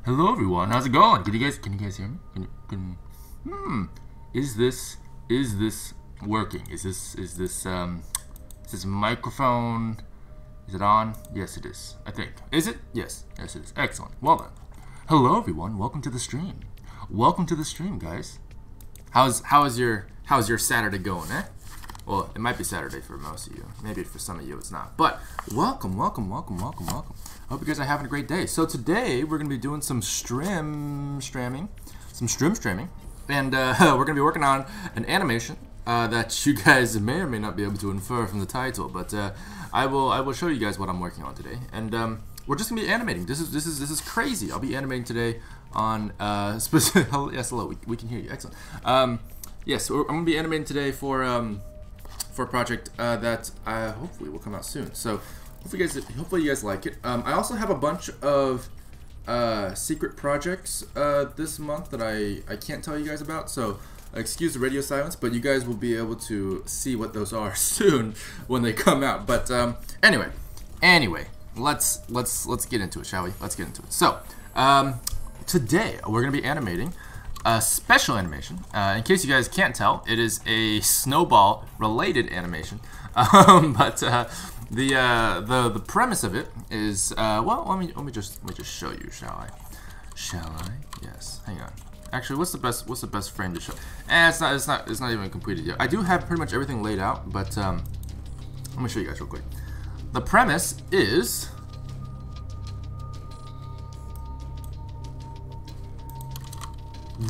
Hello everyone, how's it going? Can you guys hear me? Is this working? Is this microphone, is it on? Yes it is, I think. Is it? Yes it is. Excellent. Well then. Hello everyone, welcome to the stream. Welcome to the stream, guys. How's your Saturday going, eh? Well, it might be Saturday for most of you. Maybe for some of you it's not. But welcome. Hope you guys are having a great day. So today we're gonna be doing some streaming, and we're gonna be working on an animation that you guys may or may not be able to infer from the title. But I will show you guys what I'm working on today, and we're just gonna be animating. This is crazy. I'll be animating today on specific. Yes, hello. We can hear you. Excellent. Yes, I'm gonna be animating today for a project that hopefully will come out soon. So hopefully you guys like it. I also have a bunch of secret projects this month that I can't tell you guys about. So excuse the radio silence, but you guys will be able to see what those are soon when they come out. But anyway, let's get into it, shall we? Let's get into it. So today we're gonna be animating a special animation. In case you guys can't tell, it is a Snowball related animation. But the premise of it is well, let me just show you, shall I? Yes. Hang on. Actually, what's the best frame to show? It's not even completed yet. I do have pretty much everything laid out, but let me show you guys real quick. The premise is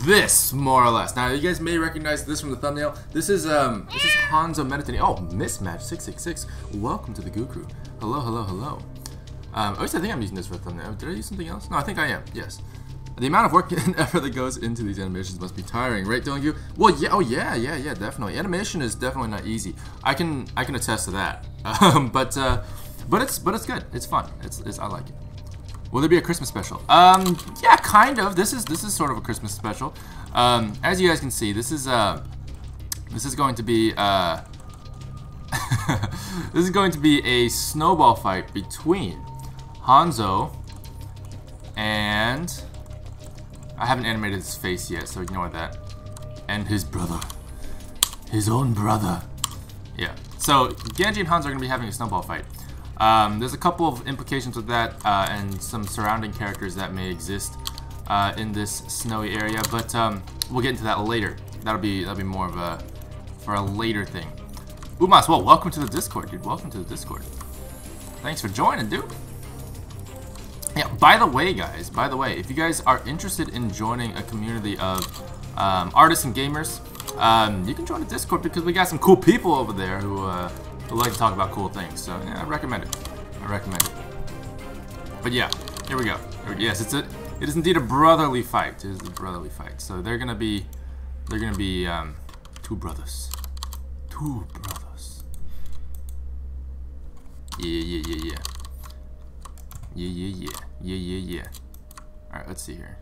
this, more or less. Now, you guys may recognize this from the thumbnail. This is Hanzo meditating. Oh, Mismatch 666. Welcome to the Goo Crew. Hello. At least I think I'm using this for a thumbnail. Did I use something else? No, I think I am. Yes. The amount of work and effort that goes into these animations must be tiring, right, dillongoo? Well, yeah. Oh, yeah. Definitely. Animation is definitely not easy. I can attest to that. But it's good. It's fun. I like it. Will there be a Christmas special? Yeah, kind of. This is sort of a Christmas special. As you guys can see, this is going to be this is going to be a snowball fight between Hanzo and I haven't animated his face yet, so ignore that. And his brother, his own brother. Yeah. So Genji and Hanzo are gonna be having a snowball fight. There's a couple of implications with that and some surrounding characters that may exist in this snowy area, but we'll get into that later. That'll be more of a later thing. Umas, well, welcome to the Discord, dude. Welcome to the Discord. Thanks for joining, dude. Yeah. By the way, guys. If you guys are interested in joining a community of artists and gamers, you can join the Discord because we got some cool people over there who like to talk about cool things, so yeah, I recommend it. But yeah, here we go. Yes, it is indeed a brotherly fight. It is a brotherly fight. So they're gonna be two brothers. Yeah. All right, let's see here.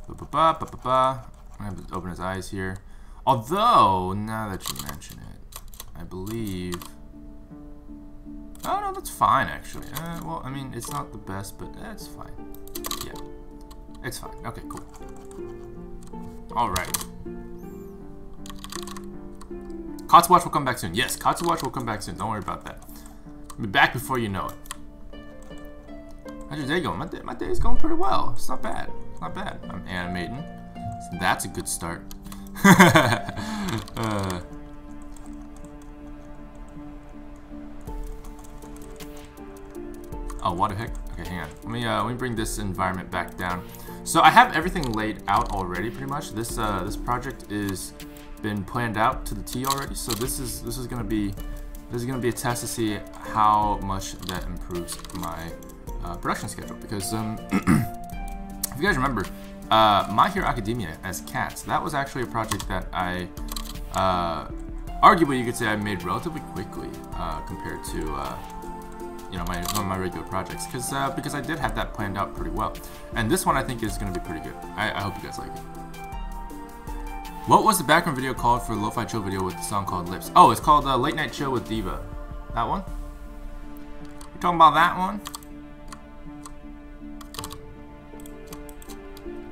I'm gonna have to open his eyes here. Although, now that you mention it, I believe. Oh no, that's fine actually. Well, I mean, it's not the best, but it's fine. Yeah, it's fine. Okay, cool. All right. Katsuwatch will come back soon. Yes, Katsuwatch will come back soon. Don't worry about that. I'll be back before you know it. How's your day going? My day is going pretty well. It's not bad. I'm animating. So that's a good start. Oh, what the heck? Okay, hang on. Let me bring this environment back down. So I have everything laid out already, pretty much. This project is been planned out to the T already. So this is gonna be a test to see how much that improves my production schedule. Because if you guys remember, My Hero Academia as Cats, that was actually a project that I arguably you could say I made relatively quickly compared to you know, my regular projects, because I did have that planned out pretty well, and this one I think is going to be pretty good. I hope you guys like it. What was the background video called for the Lo-Fi Chill video with the song called Lips? Oh, it's called Late Night Chill with Diva. That one? You talking about that one?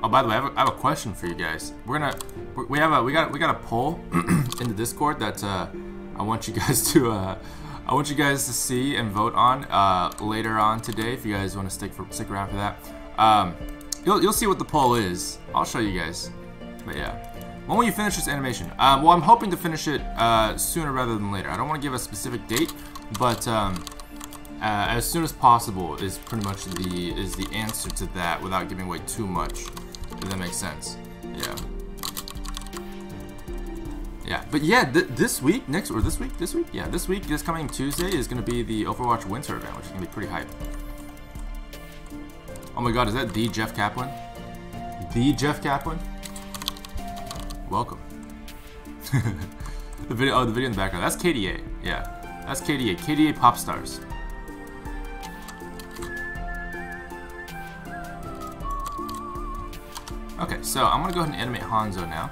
Oh, by the way, I have a question for you guys. We got a poll in the Discord that I want you guys to see and vote on later on today. If you guys want to stick around for that, you'll see what the poll is. I'll show you guys. But yeah, when will you finish this animation? Well, I'm hoping to finish it sooner rather than later. I don't want to give a specific date, but as soon as possible is pretty much the answer to that, without giving away too much. If that makes sense. Yeah. Yeah, but yeah, this week, this coming Tuesday is gonna be the Overwatch Winter event, which is gonna be pretty hype. Oh my God, is that the Jeff Kaplan? The Jeff Kaplan? Welcome. the video in the background. That's KDA. Yeah, that's KDA. KDA Pop Stars. Okay, so I'm gonna go ahead and animate Hanzo now.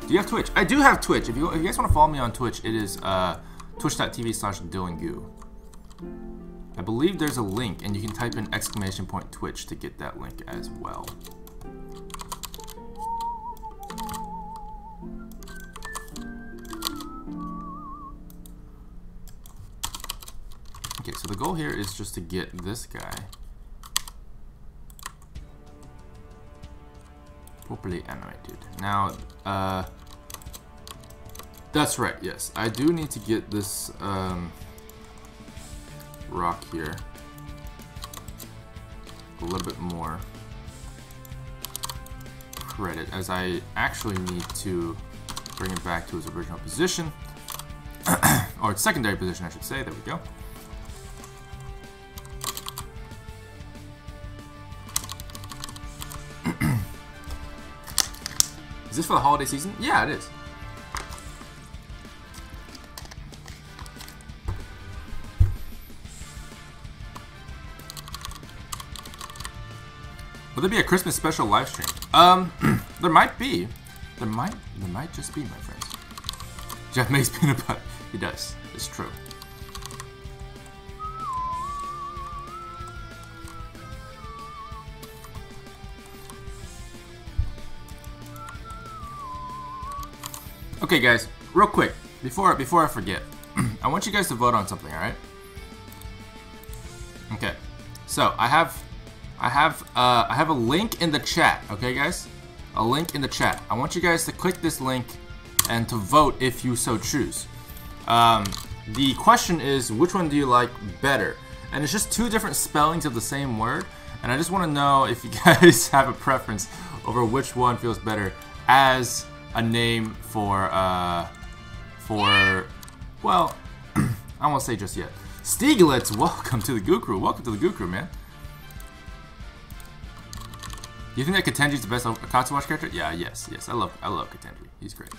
Do you have Twitch? I do have Twitch. If you guys want to follow me on Twitch, it is twitch.tv/dillongoo. I believe there's a link, and you can type in !Twitch to get that link as well. Okay, so the goal here is just to get this guy properly animated. Now, that's right, yes. I do need to get this rock here a little bit more credit, as I actually need to bring it back to its original position. Or its secondary position, I should say. There we go. Is this for the holiday season? Yeah, it is. Will there be a Christmas special live stream? There might be. There might just be, my friends. Jeff makes peanut butter. He does. It's true. Okay, guys, real quick, before I forget, I want you guys to vote on something, all right? Okay, so I have a link in the chat. Okay, guys, a link in the chat. I want you guys to click this link and to vote if you so choose. The question is, which one do you like better? And it's just two different spellings of the same word, and I just want to know if you guys have a preference over which one feels better as a name for well, I won't say just yet. Stieglitz, welcome to the Goo Crew. Welcome to the Goo Crew, man. You think that Katenji's the best Katsuwatch character? Yeah, yes. I love Katenji. He's great.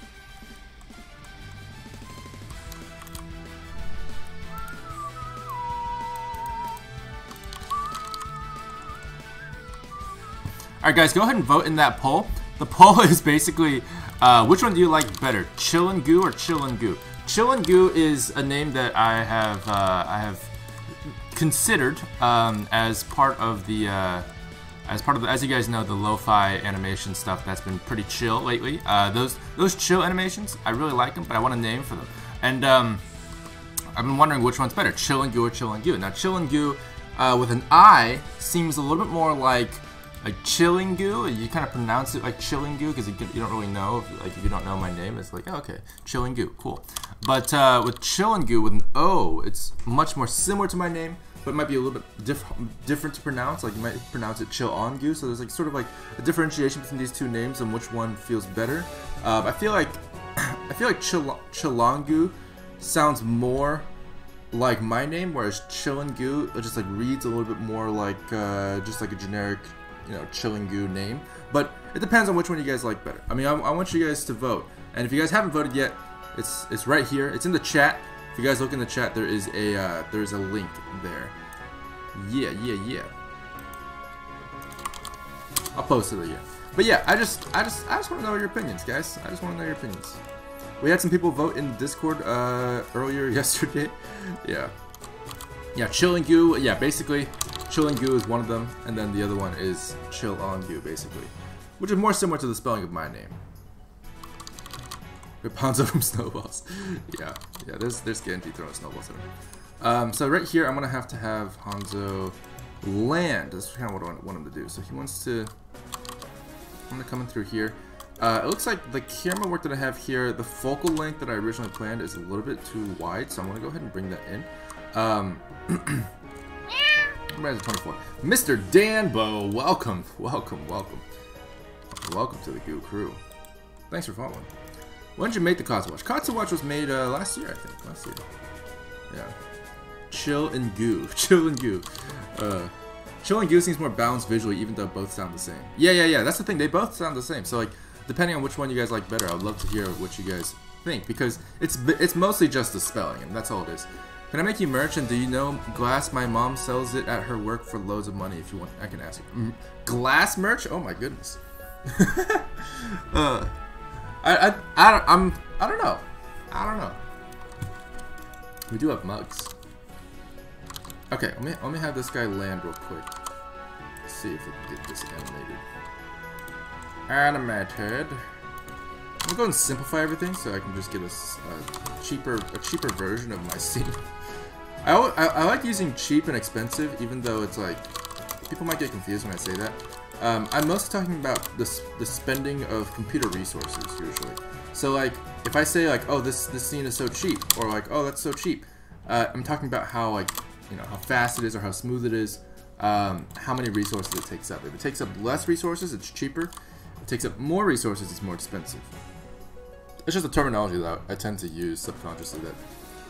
Alright, guys, go ahead and vote in that poll. The poll is basically, which one do you like better, Chillongoo or Chillongoo? Chillongoo is a name that I have considered as part of the, as you guys know, the lo-fi animation stuff that's been pretty chill lately. Those chill animations, I really like them, but I want a name for them. And I've been wondering which one's better, Chillongoo or Chillongoo. Now, Chillongoo with an I seems a little bit more like Chillingoo. You kind of pronounce it like Chillingoo because you don't really know. If you don't know my name, it's like, oh, okay, Chillingoo, cool. But with Chillingoo with an O, it's much more similar to my name, but it might be a little bit different to pronounce. Like you might pronounce it Chillongoo. So there's like sort of like a differentiation between these two names and which one feels better. I feel like Chillongoo sounds more like my name, whereas Chillingoo just like reads a little bit more like just like a generic, you know, Chillingoo name. But it depends on which one you guys like better. I mean, I want you guys to vote, and if you guys haven't voted yet, it's right here. It's in the chat. If you guys look in the chat, there is a link there. Yeah. I'll post it again. But yeah, I just want to know your opinions, guys. I just want to know your opinions. We had some people vote in Discord earlier yesterday. Yeah. Yeah, chill and goo. Yeah, basically, chill and goo is one of them, and then the other one is chill on goo, basically, which is more similar to the spelling of my name. Rapunzel from Snowballs. Yeah, there's Genji throwing snowballs at him. So right here, I'm gonna have to have Hanzo land. That's kind of what I want him to do. So he wants to. I'm gonna come in through here. It looks like the camera work that I have here, the focal length that I originally planned is a little bit too wide, so I'm gonna go ahead and bring that in. Where's the 24? Mr. Danbo, welcome to the Goo Crew. Thanks for following. When did you make the Katsuwatch? Katsuwatch was made last year, I think. Last year. Yeah. Chill and Goo. Chill and Goo. Chill and Goo seems more balanced visually, even though both sound the same. Yeah. That's the thing. They both sound the same. So, like, depending on which one you guys like better, I would love to hear what you guys think, because it's mostly just the spelling, and that's all it is. Can I make you merch? And do you know glass? My mom sells it at her work for loads of money. If you want, I can ask her. Glass merch? Oh my goodness. I don't know. We do have mugs. Okay, let me have this guy land real quick. Let's see if we can get this animated. I'm gonna go and simplify everything so I can just get a cheaper version of my scene. I like using cheap and expensive, even though it's like people might get confused when I say that. I'm mostly talking about the spending of computer resources usually. So like if I say like, oh, this scene is so cheap, or like, oh, that's so cheap, I'm talking about how, like, you know, how fast it is or how smooth it is, how many resources it takes up. If it takes up less resources, it's cheaper. If it takes up more resources, it's more expensive. It's just a terminology that I tend to use subconsciously that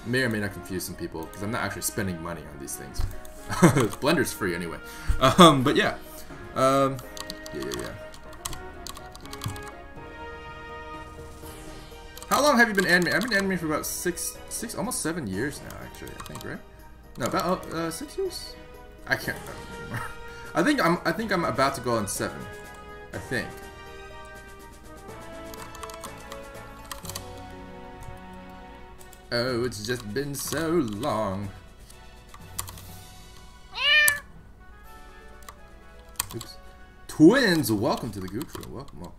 may or may not confuse some people, because I'm not actually spending money on these things. Blender's free anyway. But yeah. Yeah. How long have you been animating? I've been animating for about six, almost 7 years now, actually. I think, right? No, about 6 years. I can't remember anymore. I think I'm about to go on 7. I think. Oh, it's just been so long. Oops. Twins, welcome to the Goo Crew. Welcome.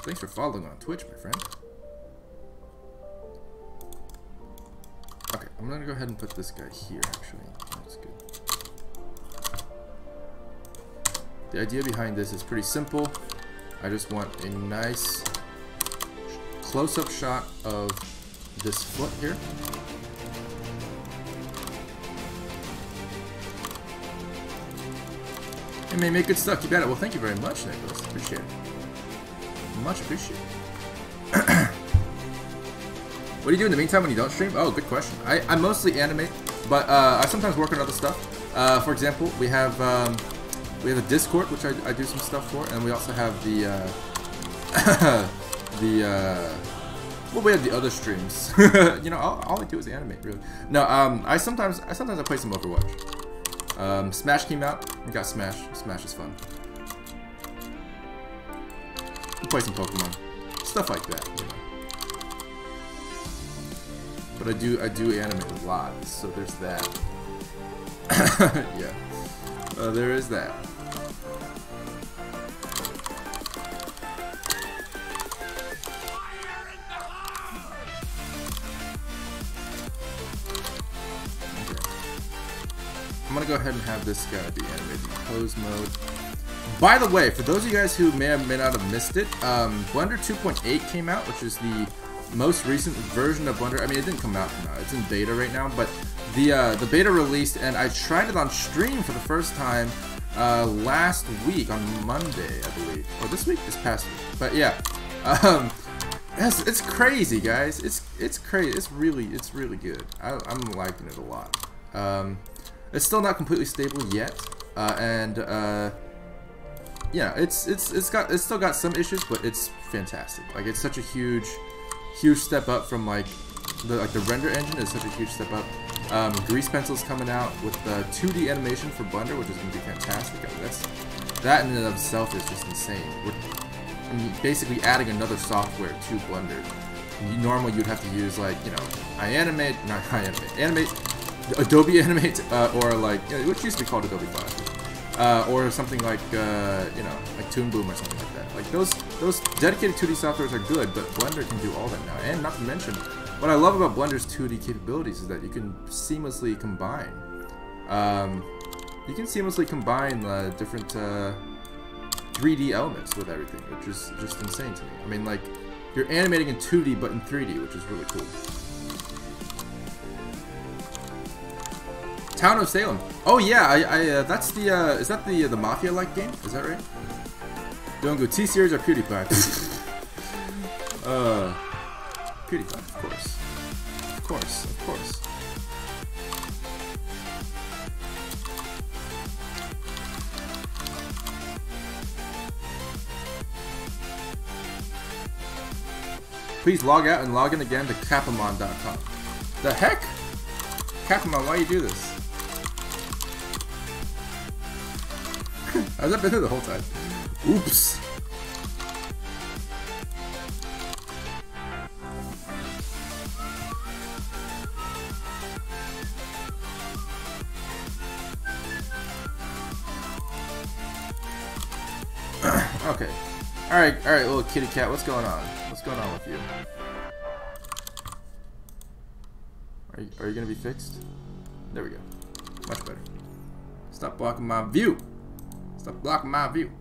Thanks for following on Twitch, my friend. Okay, I'm gonna go ahead and put this guy here, actually. That's good. The idea behind this is pretty simple. I just want a nice close-up shot of this foot here. Hey man, make good stuff. You got it. Well, thank you very much, Nicholas. Appreciate it. Much appreciated. What do you do in the meantime when you don't stream? Oh, good question. I mostly animate, but I sometimes work on other stuff. For example, we have a Discord, which I do some stuff for, and we also have the well, we have the other streams. You know, all I do is animate, really. No, I sometimes play some Overwatch. Smash came out. We got Smash. Smash is fun. We play some Pokemon, stuff like that. You know. But I do animate a lot, so there's that. Yeah, there is that. I'm gonna go ahead and have this guy be animated in pose mode. By the way, for those of you guys who may or may not have missed it, Blender 2.8 came out, which is the most recent version of Blender. I mean, it didn't come out now; it's in beta right now. But the beta released, and I tried it on stream for the first time last week on Monday, I believe, or this past week. But yeah, it's crazy, guys. It's crazy. It's really good. I'm liking it a lot. It's still not completely stable yet, yeah, it's still got some issues, but it's fantastic. Like, it's such a huge step up from like the render engine is such a huge step up. Grease Pencil's coming out with the 2D animation for Blender, which is going to be fantastic. I mean, that in and of itself is just insane. I mean, basically adding another software to Blender. Normally you'd have to use, like, you know, animate Adobe Animate, or like, you know, which used to be called Adobe Flash, or something like, you know, like Toon Boom or something like that. Like those dedicated 2D softwares are good, but Blender can do all that now. And not to mention, what I love about Blender's 2D capabilities is that you can seamlessly combine. Different 3D elements with everything, which is just insane to me. I mean, like, you're animating in 2D but in 3D, which is really cool. Town of Salem. Oh yeah, that's the is that the Mafia-like game? Is that right? dillongoo, T-Series or PewDiePie? PewDiePie, of course. Of course, of course. Please log out and log in again to Capamon.com. The heck? Capamon, why you do this? Has that been there the whole time? Oops. Okay. Alright, little kitty cat, what's going on? What's going on with you? Are you gonna be fixed? There we go. Much better. Stop blocking my view. Stop blocking my view.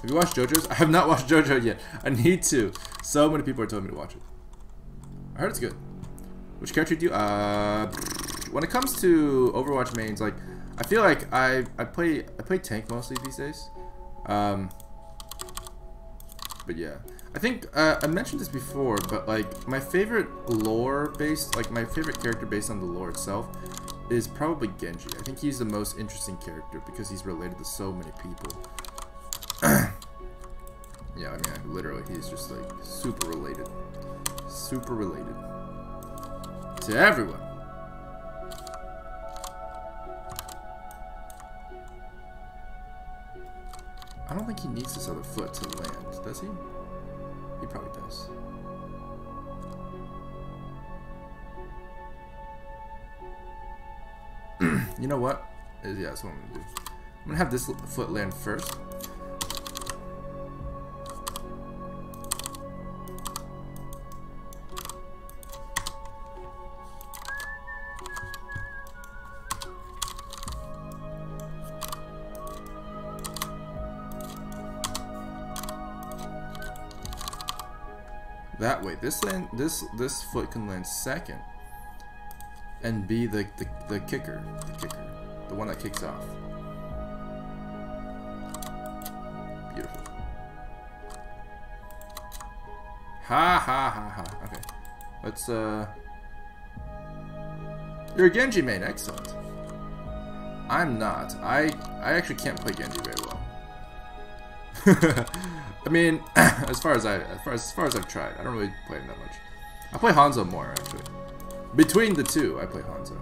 Have you watched JoJo's? I have not watched JoJo yet. I need to. So many people are telling me to watch it. I heard it's good. Which character do you? When it comes to Overwatch mains, like I feel like I play tank mostly these days. But yeah, I think I mentioned this before, but like my favorite lore-based, like my favorite character based on the lore itself, is probably Genji. I think he's the most interesting character because he's related to so many people. Yeah, I mean, literally, he's just like super related to everyone. I don't think he needs this other foot to land, does he? He probably does. You know what? Yeah, that's what I'm gonna do. I'm gonna have this foot land first. That way, this foot can land second, and be the kicker, the one that kicks off. Beautiful. Ha ha ha ha. Okay, let's You're a Genji main, excellent. I'm not. I actually can't play Genji very well. I mean, as far as I've tried, I don't really play him that much. I play Hanzo more actually. Between the two, I play Hanzo.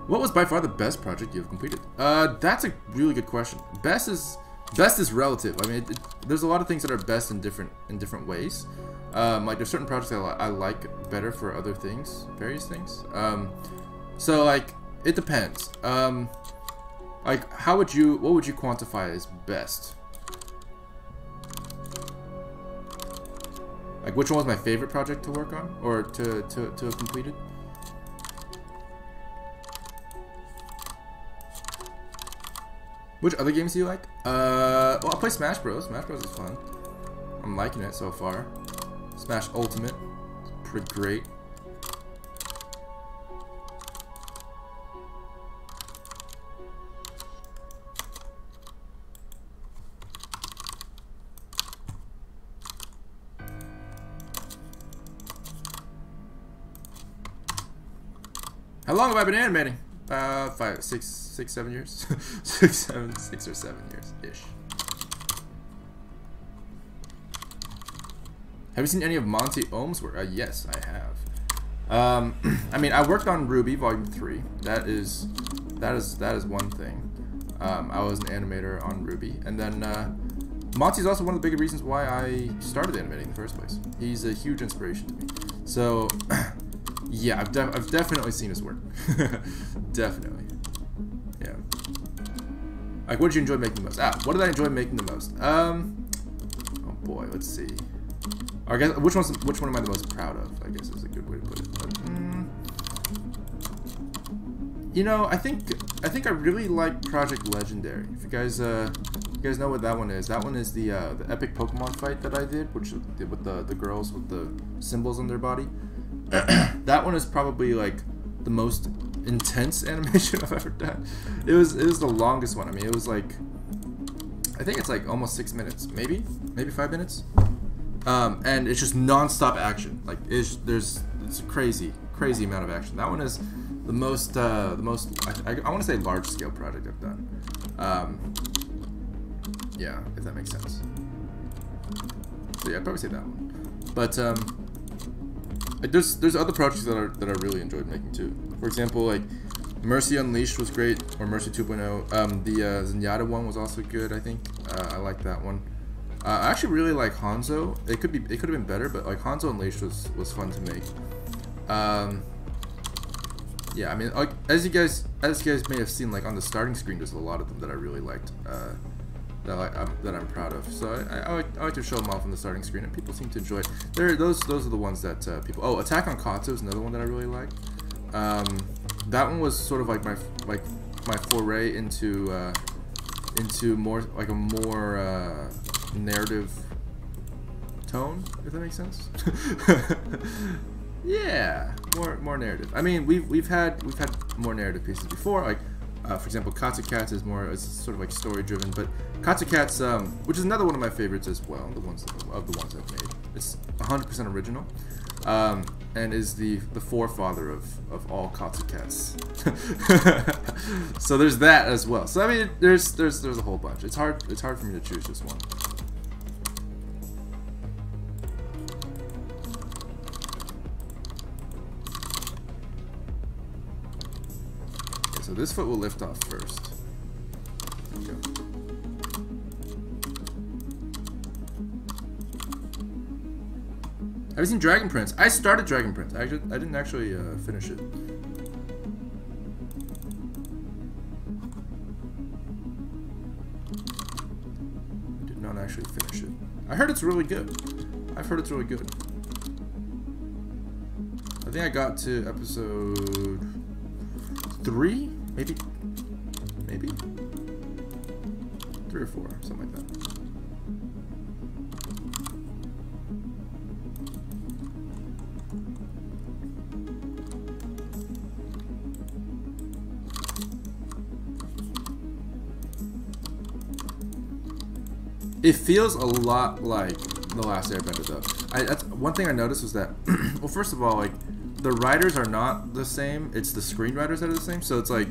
What was by far the best project you've completed? That's a really good question. Best is relative. I mean, there's a lot of things that are best in different ways. Like there's certain projects that I like better for other things, various things. So like it depends. Like what would you quantify as best? Like which one was my favorite project to work on or to have completed? Which other games do you like? Well, I play Smash Bros. Smash Bros is fun. I'm liking it so far. Smash Ultimate, pretty great. How long have I been animating? 5, 6, 7 years? 6 or 7 years-ish. Have you seen any of Monty Ohm's work? Yes, I have. I mean, I worked on Ruby Volume 3. That is one thing. I was an animator on Ruby. And then, Monty's also one of the big reasons why I started animating in the first place. He's a huge inspiration to me. So... Yeah, I've definitely seen his work. Definitely. Yeah. Like, what did you enjoy making the most? What did I enjoy making the most? Oh boy, let's see. I guess which one am I the most proud of? I guess is a good way to put it. But, you know, I think I really like Project Legendary. If you guys know what that one is the epic Pokemon fight that I did, which with the girls with the symbols on their body. That one is probably like the most intense animation I've ever done. It was the longest one. I mean, it was like, I think it's like almost 6 minutes, maybe 5 minutes. And it's just non-stop action. Like it's a crazy amount of action. That one is the most I want to say large scale project I've done. Yeah, if that makes sense. So yeah, I'd probably say that one. But there's other projects that I really enjoyed making too. For example, like Mercy Unleashed was great, or Mercy 2.0. The Zenyatta one was also good. I think I like that one. I actually really like Hanzo. It could have been better, but like Hanzo Unleashed was fun to make. Yeah, I mean, like as you guys may have seen, like on the starting screen, there's a lot of them that I really liked. That I'm proud of. So I like to show them off on the starting screen, and people seem to enjoy it. Those are the ones that people. Oh, Attack on Katsu is another one that I really like. That one was sort of like my foray into more like a more narrative tone, if that makes sense. Yeah, more narrative. I mean, we've had more narrative pieces before, like. For example, Katsuwatch is sort of like story driven, but Katsuwatch, which is another one of my favorites as well, the ones I've made. It's 100% original, and is the forefather of all Katsuwatch. So there's that as well. So I mean, there's a whole bunch. It's hard for me to choose just one. So this foot will lift off first. There we go. Have you seen Dragon Prince? I started Dragon Prince. I didn't actually finish it. I did not actually finish it. I heard it's really good. I've heard it's really good. I think I got to episode 3? Maybe 3 or 4, something like that. It feels a lot like The Last Airbender, though. That's one thing I noticed was that, well, first of all, like, the writers are not the same. It's the screenwriters that are the same. So it's like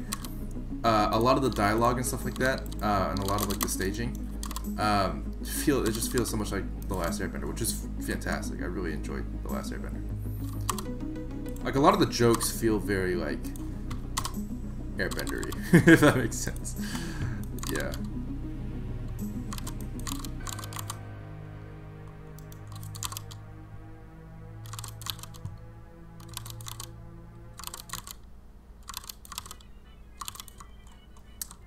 a lot of the dialogue and stuff like that, and a lot of like the staging, it just feels so much like The Last Airbender, which is fantastic. I really enjoyed The Last Airbender. Like a lot of the jokes feel very like Airbendery, if that makes sense. Yeah.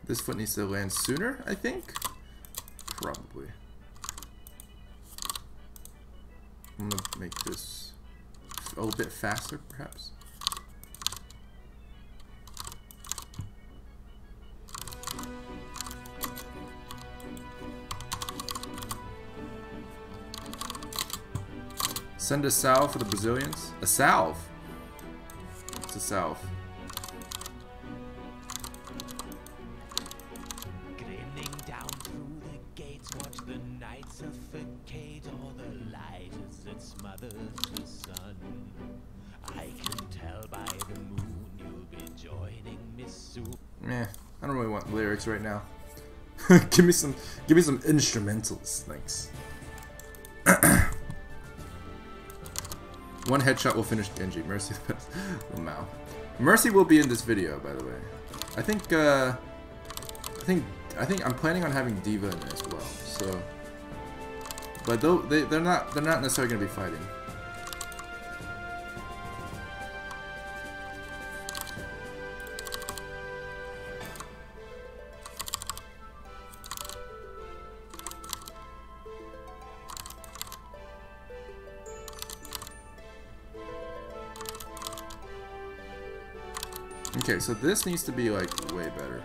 This foot needs to land sooner, I think. Probably. I'm gonna make this a little bit faster, perhaps. Send a salve for the Brazilians. A salve? It's a salve. Meh, I don't really want lyrics right now. give me some instrumentals, thanks. One headshot will finish Genji. Mercy, Mao. Mercy will be in this video, by the way. I think I'm planning on having Diva in it as well. So, but they're not necessarily gonna be fighting. Okay, so this needs to be like way better.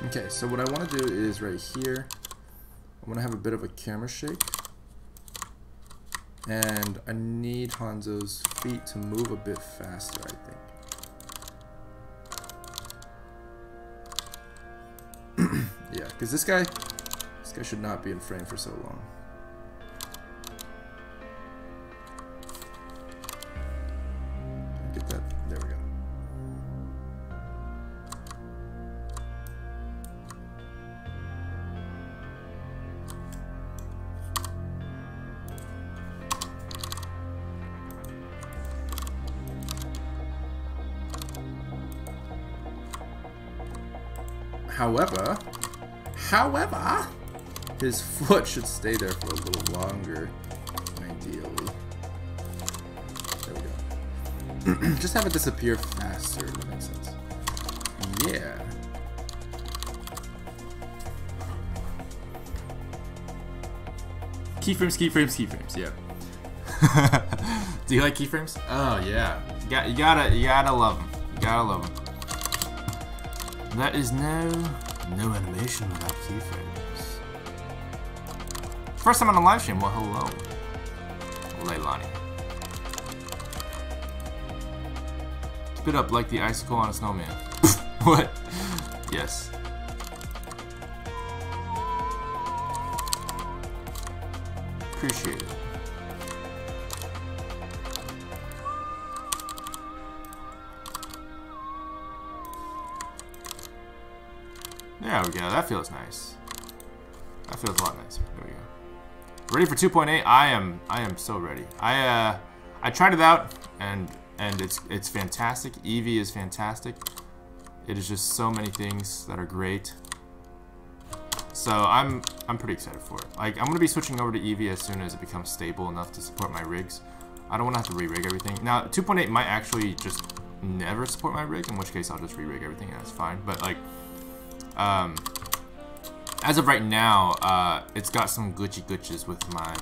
Okay, so what I want to do is right here, I want to have a bit of a camera shake. And I need Hanzo's feet to move a bit faster, I think. Yeah, because this guy should not be in frame for so long. Get that, there we go. However, his foot should stay there for a little longer, ideally. There we go. Just have it disappear faster, if that makes sense. Yeah. Keyframes, keyframes, keyframes, yeah. Do you like keyframes? Oh, yeah. You gotta love them. You gotta love them. That is no animation without keyframes. First time on a live stream, well, hello. Leilani. Spit up like the icicle on a snowman. What? Yes. Appreciate it. There we go. That feels nice. That feels a lot nicer. There we go. Ready for 2.8? I am so ready. I tried it out and it's fantastic. Eevee is fantastic. It is just so many things that are great. So I'm pretty excited for it. Like, I'm gonna be switching over to Eevee as soon as it becomes stable enough to support my rigs. I don't want to have to re-rig everything. Now 2.8 might actually just never support my rig, in which case I'll just re-rig everything and that's fine. But like, as of right now, it's got some glitches with my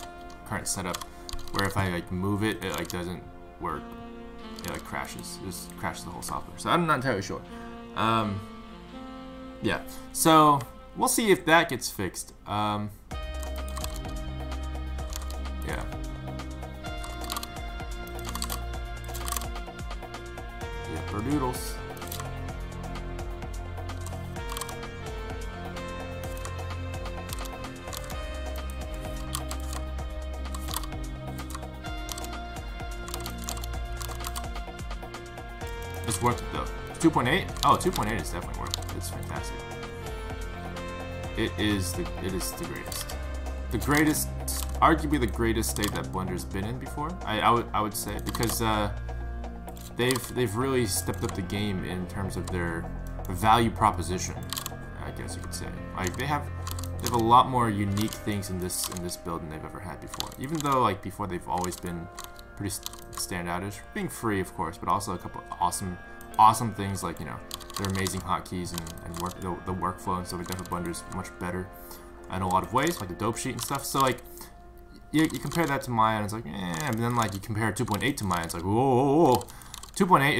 current setup, where if I like move it, it like doesn't work. It like crashes. It just crashes the whole software. So I'm not entirely sure. Yeah. So we'll see if that gets fixed. Yeah. Yeah, for doodles. It's worth it though. 2.8? Oh, 2.8 is definitely worth it. It's fantastic. It is the greatest. The greatest, arguably the greatest state that Blender's been in before. I would say, because they've really stepped up the game in terms of their value proposition, I guess you could say. Like they have a lot more unique things in this build than they've ever had before. Even though like before they've always been pretty standoutish, being free of course, but also a couple awesome things like, you know, their amazing hotkeys and the workflow and stuff like that for Blender's much better in a lot of ways, like the dope sheet and stuff. So like you compare that to Maya and it's like, and then like you compare 2.8 to Maya, it's like, whoa. 2.8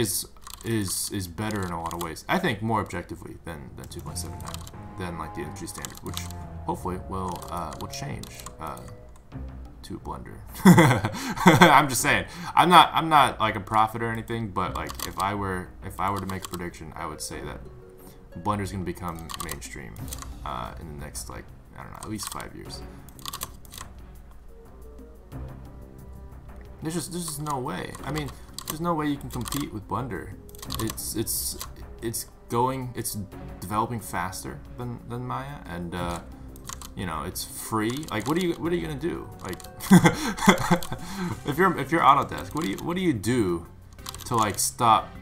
is better in a lot of ways. I think more objectively than 2.79, than like the industry standard, which hopefully will change to Blender. I'm just saying. I'm not like a prophet or anything, but like if I were to make a prediction, I would say that Blender's gonna become mainstream in the next, like, I don't know, at least 5 years. There's just no way. I mean, there's no way you can compete with Blender. It's it's developing faster than Maya, and you know, it's free. Like, what are you gonna do? Like, if you're Autodesk, what do you do to like stop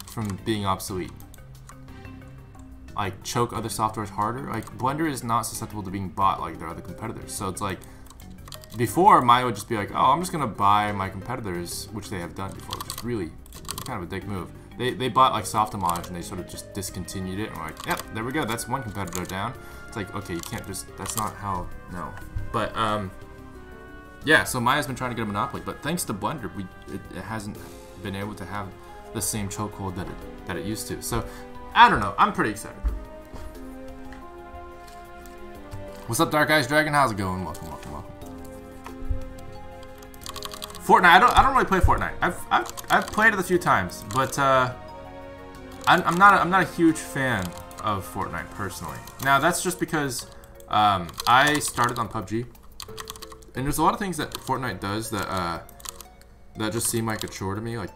from being obsolete? Like, choke other softwares harder? Like, Blender is not susceptible to being bought like their other competitors. So it's like, before, Maya would just be like, oh, I'm just gonna buy my competitors, which they have done before, which is really kind of a dick move. They bought like Softimage and they sort of just discontinued it, and we're like, yep, there we go, that's one competitor down. It's like, okay, you can't just, that's not how, no. But yeah, so Maya's been trying to get a monopoly, but thanks to Blender, it hasn't been able to have the same chokehold that it used to. So I don't know, I'm pretty excited. What's up, Dark Eyes Dragon? How's it going? Welcome, welcome, welcome. Fortnite. I don't really play Fortnite. I've played it a few times, but I'm not a huge fan of Fortnite personally. Now that's just because I started on PUBG, and there's a lot of things that Fortnite does that that just seem like a chore to me, like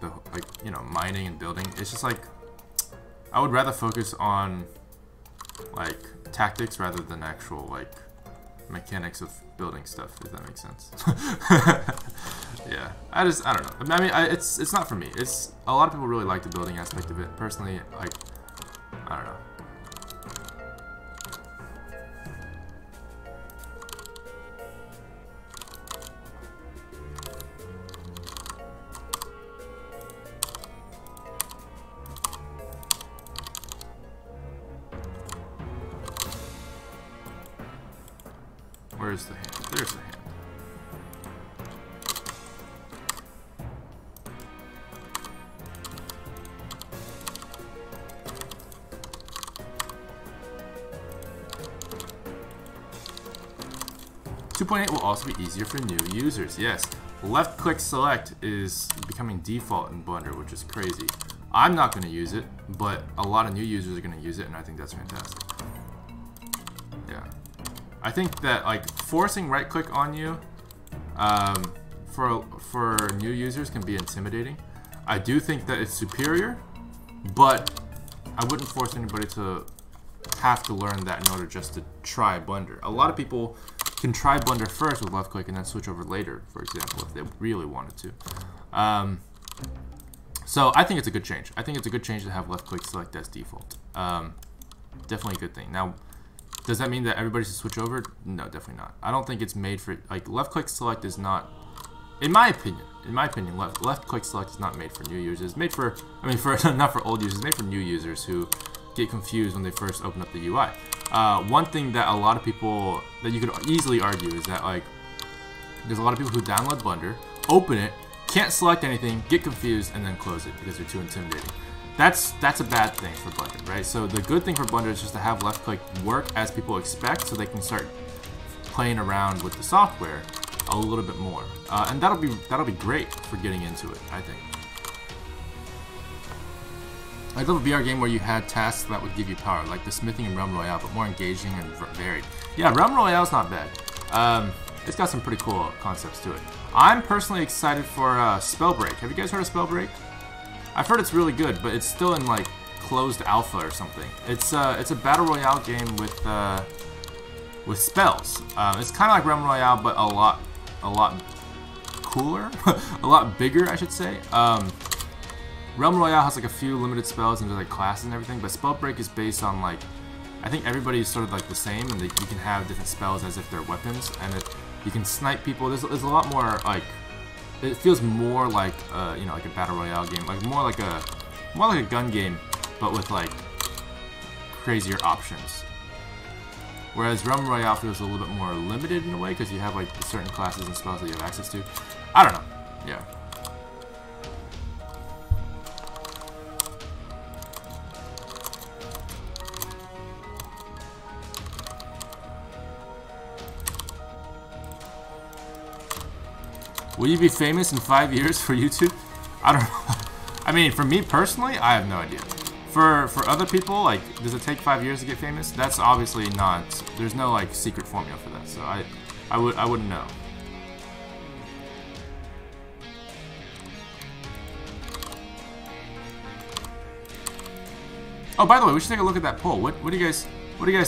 you know, mining and building. It's just like I would rather focus on like tactics rather than actual like mechanics of building stuff, if that makes sense. Yeah, I don't know. I mean, it's not for me. It's a lot of people really like the building aspect of it. Personally, like, I don't know. Where's the hand? There's the hand. .8 will also be easier for new users. Yes, left-click select is becoming default in Blender, which is crazy. I'm not going to use it, but a lot of new users are going to use it, and I think that's fantastic. Yeah. I think that like forcing right click on you for new users can be intimidating. I do think that it's superior, but I wouldn't force anybody to have to learn that in order just to try Blender. A lot of people can try Blender first with left click and then switch over later, for example, if they really wanted to. So I think it's a good change. I think it's a good change to have left click select as default. Definitely a good thing. Now, does that mean that everybody should switch over? No, definitely not. I don't think it's made for, like, left-click select is not, in my opinion, left-click select is not made for new users. It's made for, I mean, for not for old users, it's made for new users who get confused when they first open up the UI. One thing that a lot of people, that you could easily argue is that, like, there's a lot of people who download Blender, open it, can't select anything, get confused, and then close it because they're too intimidating. That's a bad thing for Blender, right? So the good thing for Blender is just to have left click work as people expect, so they can start playing around with the software a little bit more, and that'll be great for getting into it, I think. I'd love a VR game where you had tasks that would give you power, like the smithing in Realm Royale, but more engaging and varied. Yeah, Realm Royale's not bad. It's got some pretty cool concepts to it. I'm personally excited for Spellbreak. Have you guys heard of Spellbreak? I've heard it's really good, but it's still in like closed alpha or something. It's a battle royale game with spells. It's kind of like Realm Royale, but a lot cooler, a lot bigger, I should say. Realm Royale has like a few limited spells and there's like classes and everything, but Spellbreak is based on like, I think everybody's sort of like the same, and you can have different spells as if they're weapons, and you can snipe people. There's a lot more like. It feels more like you know, like a battle royale game, like more like a gun game, but with like crazier options. Whereas Realm Royale feels a little bit more limited in a way because you have like certain classes and spells that you have access to. I don't know. Yeah. Will you be famous in 5 years for YouTube? I don't know. I mean, for me personally, I have no idea. For other people, like, does it take 5 years to get famous? That's obviously not. There's no like secret formula for that. So I wouldn't know. Oh, by the way, we should take a look at that poll. What do you guys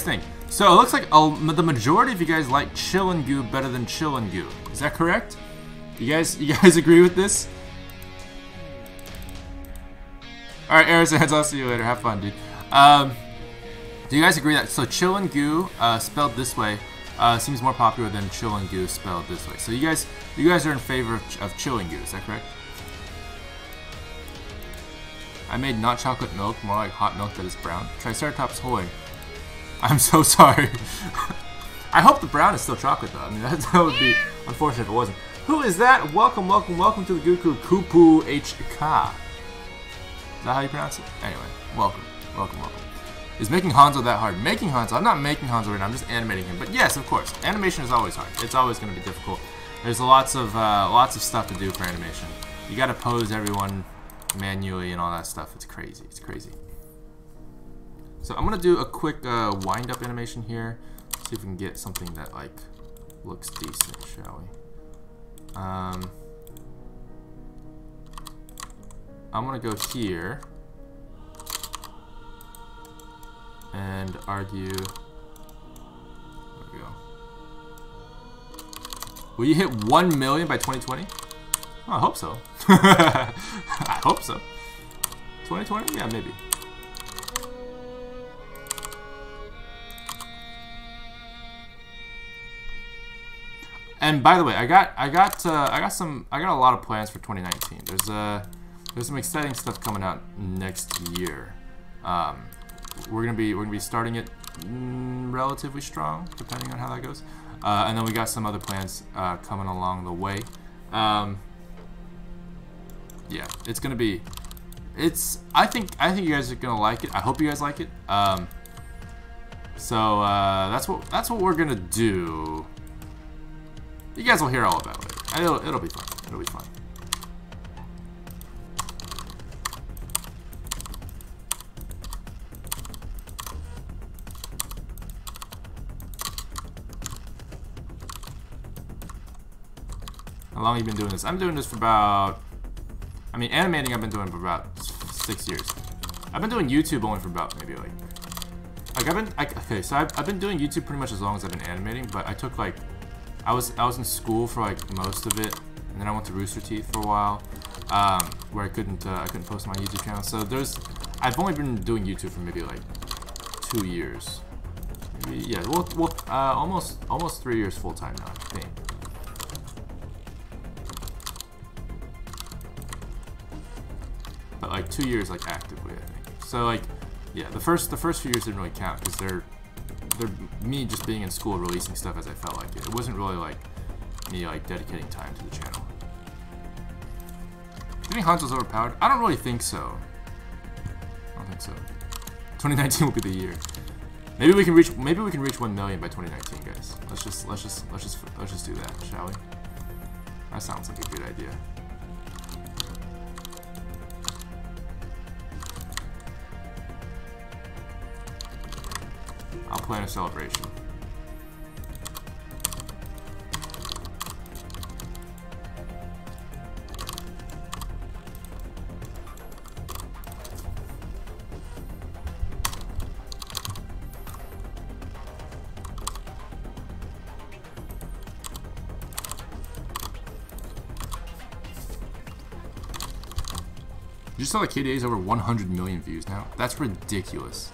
think? So it looks like the majority of you guys like Chillingoo better than Chillingoo. Is that correct? You guys agree with this? All right, Arizans, I'll see you later. Have fun, dude. Do you guys agree that Chillingoo spelled this way seems more popular than Chillingoo spelled this way? So you guys are in favor of Chillingoo, is that correct? I made not chocolate milk, more like hot milk that is brown. Triceratops hoy. I'm so sorry. I hope the brown is still chocolate though. I mean, that would be unfortunate if it wasn't. Who is that? Welcome, welcome, welcome to the Goku Kupu HK. Is that how you pronounce it? Anyway, welcome, welcome, welcome. Is making Hanzo that hard? Making Hanzo? I'm not making Hanzo right now. I'm just animating him. But yes, of course, animation is always hard. It's always going to be difficult. There's lots of stuff to do for animation. You got to pose everyone manually and all that stuff. It's crazy. It's crazy. So I'm gonna do a quick wind-up animation here. See if we can get something that like looks decent, shall we? I'm gonna go here and argue. There we go. Will you hit 1 million by 2020? Oh, I hope so. I hope so. 2020? Yeah, maybe. And by the way, I got a lot of plans for 2019. There's some exciting stuff coming out next year. We're gonna be starting it relatively strong, depending on how that goes. And then we got some other plans coming along the way. Yeah, it's gonna be. I think you guys are gonna like it. I hope you guys like it. So that's what we're gonna do. You guys will hear all about it. It'll be fun. It'll be fun. How long have you been doing this? I'm doing this for about. I mean, animating I've been doing for about 6 years. I've been doing YouTube only for about maybe okay, so I've been doing YouTube pretty much as long as I've been animating, but I took like. I was in school for like most of it, and then I went to Rooster Teeth for a while, where I couldn't post on my YouTube channel. So I've only been doing YouTube for maybe like 2 years, maybe, yeah, almost 3 years full time now, I think. But like 2 years like actively, I think. So like, yeah, the first few years didn't really count because they're me just being in school releasing stuff as I felt like it. It wasn't really like me like dedicating time to the channel. Do you think Hanzo's overpowered? I don't really think so. I don't think so. 2019 will be the year. Maybe we can reach 1 million by 2019, guys. Let's just do that, shall we? That sounds like a good idea. I'll plan a celebration. You saw the KDA is over 100 million views now? That's ridiculous.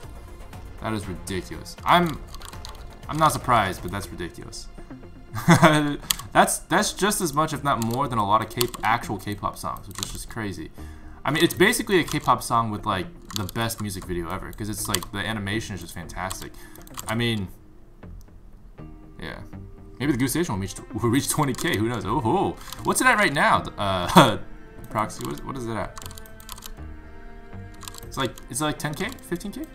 That is ridiculous. I'm not surprised, but that's ridiculous. that's just as much, if not more, than a lot of actual K-pop songs, which is just crazy. I mean, it's basically a K-pop song with like the best music video ever, because it's like the animation is just fantastic. I mean, yeah, maybe the Goose Station will reach 20K. Who knows? Oh, what's it at right now? Proxy, what is it at? It's like 10K, 15K.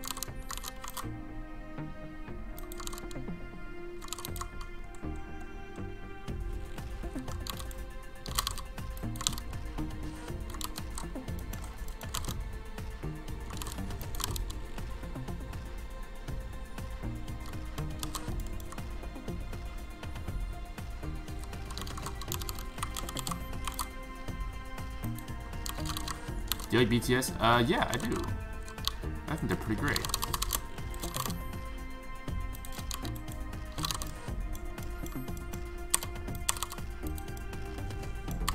Do you like BTS? Yeah, I do. I think they're pretty great.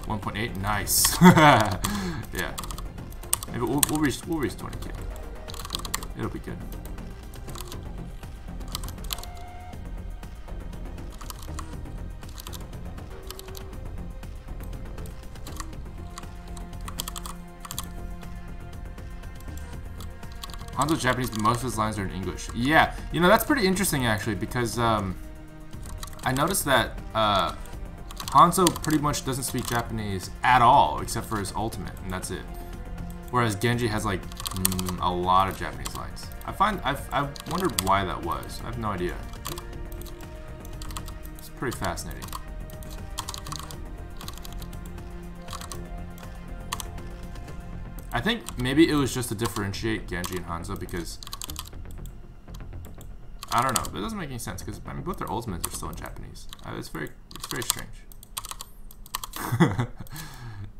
.8, nice. Yeah. Maybe we'll reach 20K. It'll be good. Hanzo's Japanese, but most of his lines are in English. Yeah, you know, that's pretty interesting actually, because I noticed that Hanzo pretty much doesn't speak Japanese at all, except for his ultimate, and that's it. Whereas Genji has like a lot of Japanese lines. I've wondered why that was. I have no idea. It's pretty fascinating. I think maybe it was just to differentiate Genji and Hanzo, because I don't know, but it doesn't make any sense because I mean both their ultimates are still in Japanese. It's very strange.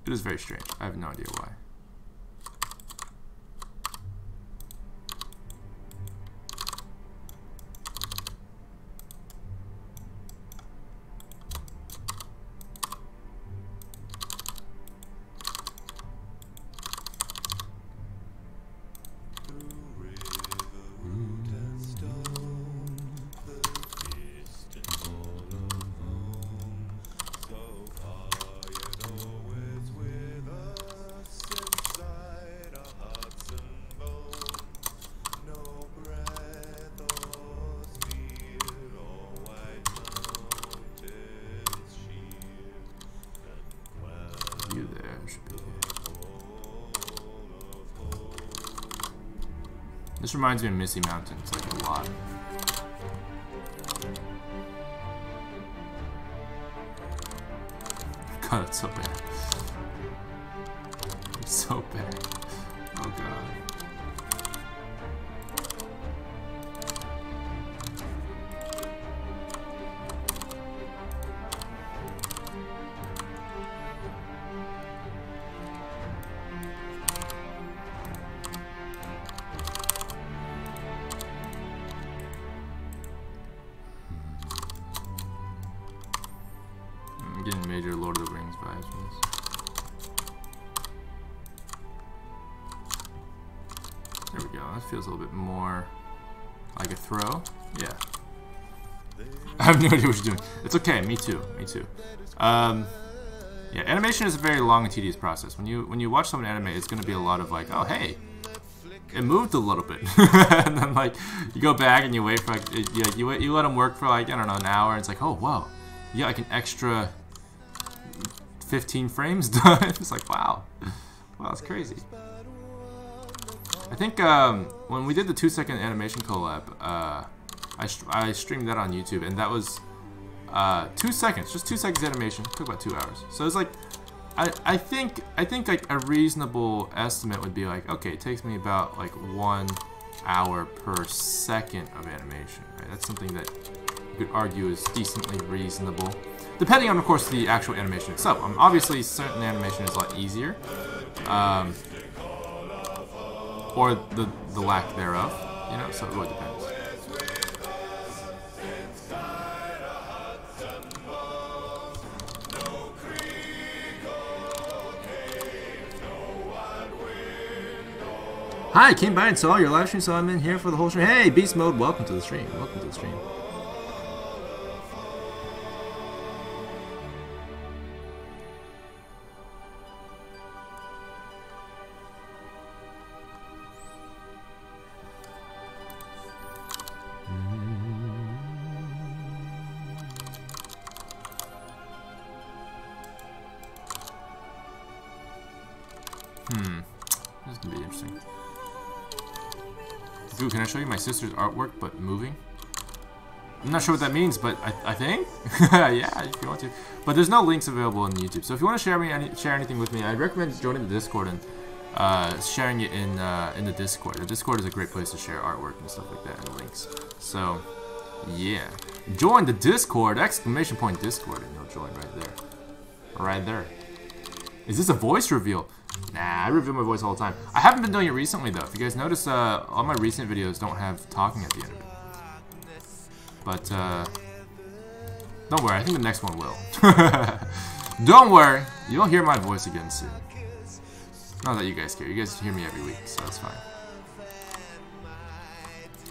It is very strange. I have no idea why. This reminds me of Misty Mountains, like a lot. God, it's so bad. It's so bad. Oh god. I'm getting major Lord of the Rings vibes from this. There we go. That feels a little bit more like a throw. Yeah. I have no idea what you're doing. It's okay. Me too. Me too. Yeah, animation is a very long and tedious process. When you watch someone animate, it's going to be a lot of like, oh hey, it moved a little bit, and then like you go back and you wait for like you let them work for like I don't know an hour, and it's like oh wow, yeah, like an extra 15 frames done. It's like wow, that's crazy. I think when we did the 2-second animation collab, I streamed that on YouTube, and that was 2 seconds, just 2 seconds animation. It took about 2 hours. So it's like I think like a reasonable estimate would be like, okay, it takes me about like 1 hour per second of animation. Right? That's something that you could argue is decently reasonable, depending on, of course, the actual animation itself. Obviously, certain animation is a lot easier, or the lack thereof. You know, so it really depends. Hi, came by and saw your live stream, so I'm in here for the whole stream. Hey, Beast Mode, welcome to the stream. Welcome to the stream. This is gonna be interesting. Ooh, can I show you my sister's artwork, but moving? I'm not sure what that means, but I think? Yeah, if you want to. But there's no links available on YouTube. So if you want to share anything with me, I'd recommend joining the Discord and sharing it in the Discord. The Discord is a great place to share artwork and stuff like that and links. So, yeah. Join the Discord! !Discord, and you'll join right there. Right there. Is this a voice reveal? Nah, I reveal my voice all the time. I haven't been doing it recently though. If you guys notice, all my recent videos don't have talking at the end of it. But don't worry, I think the next one will. Don't worry, you'll hear my voice again soon. Not that you guys care. You guys hear me every week, so that's fine.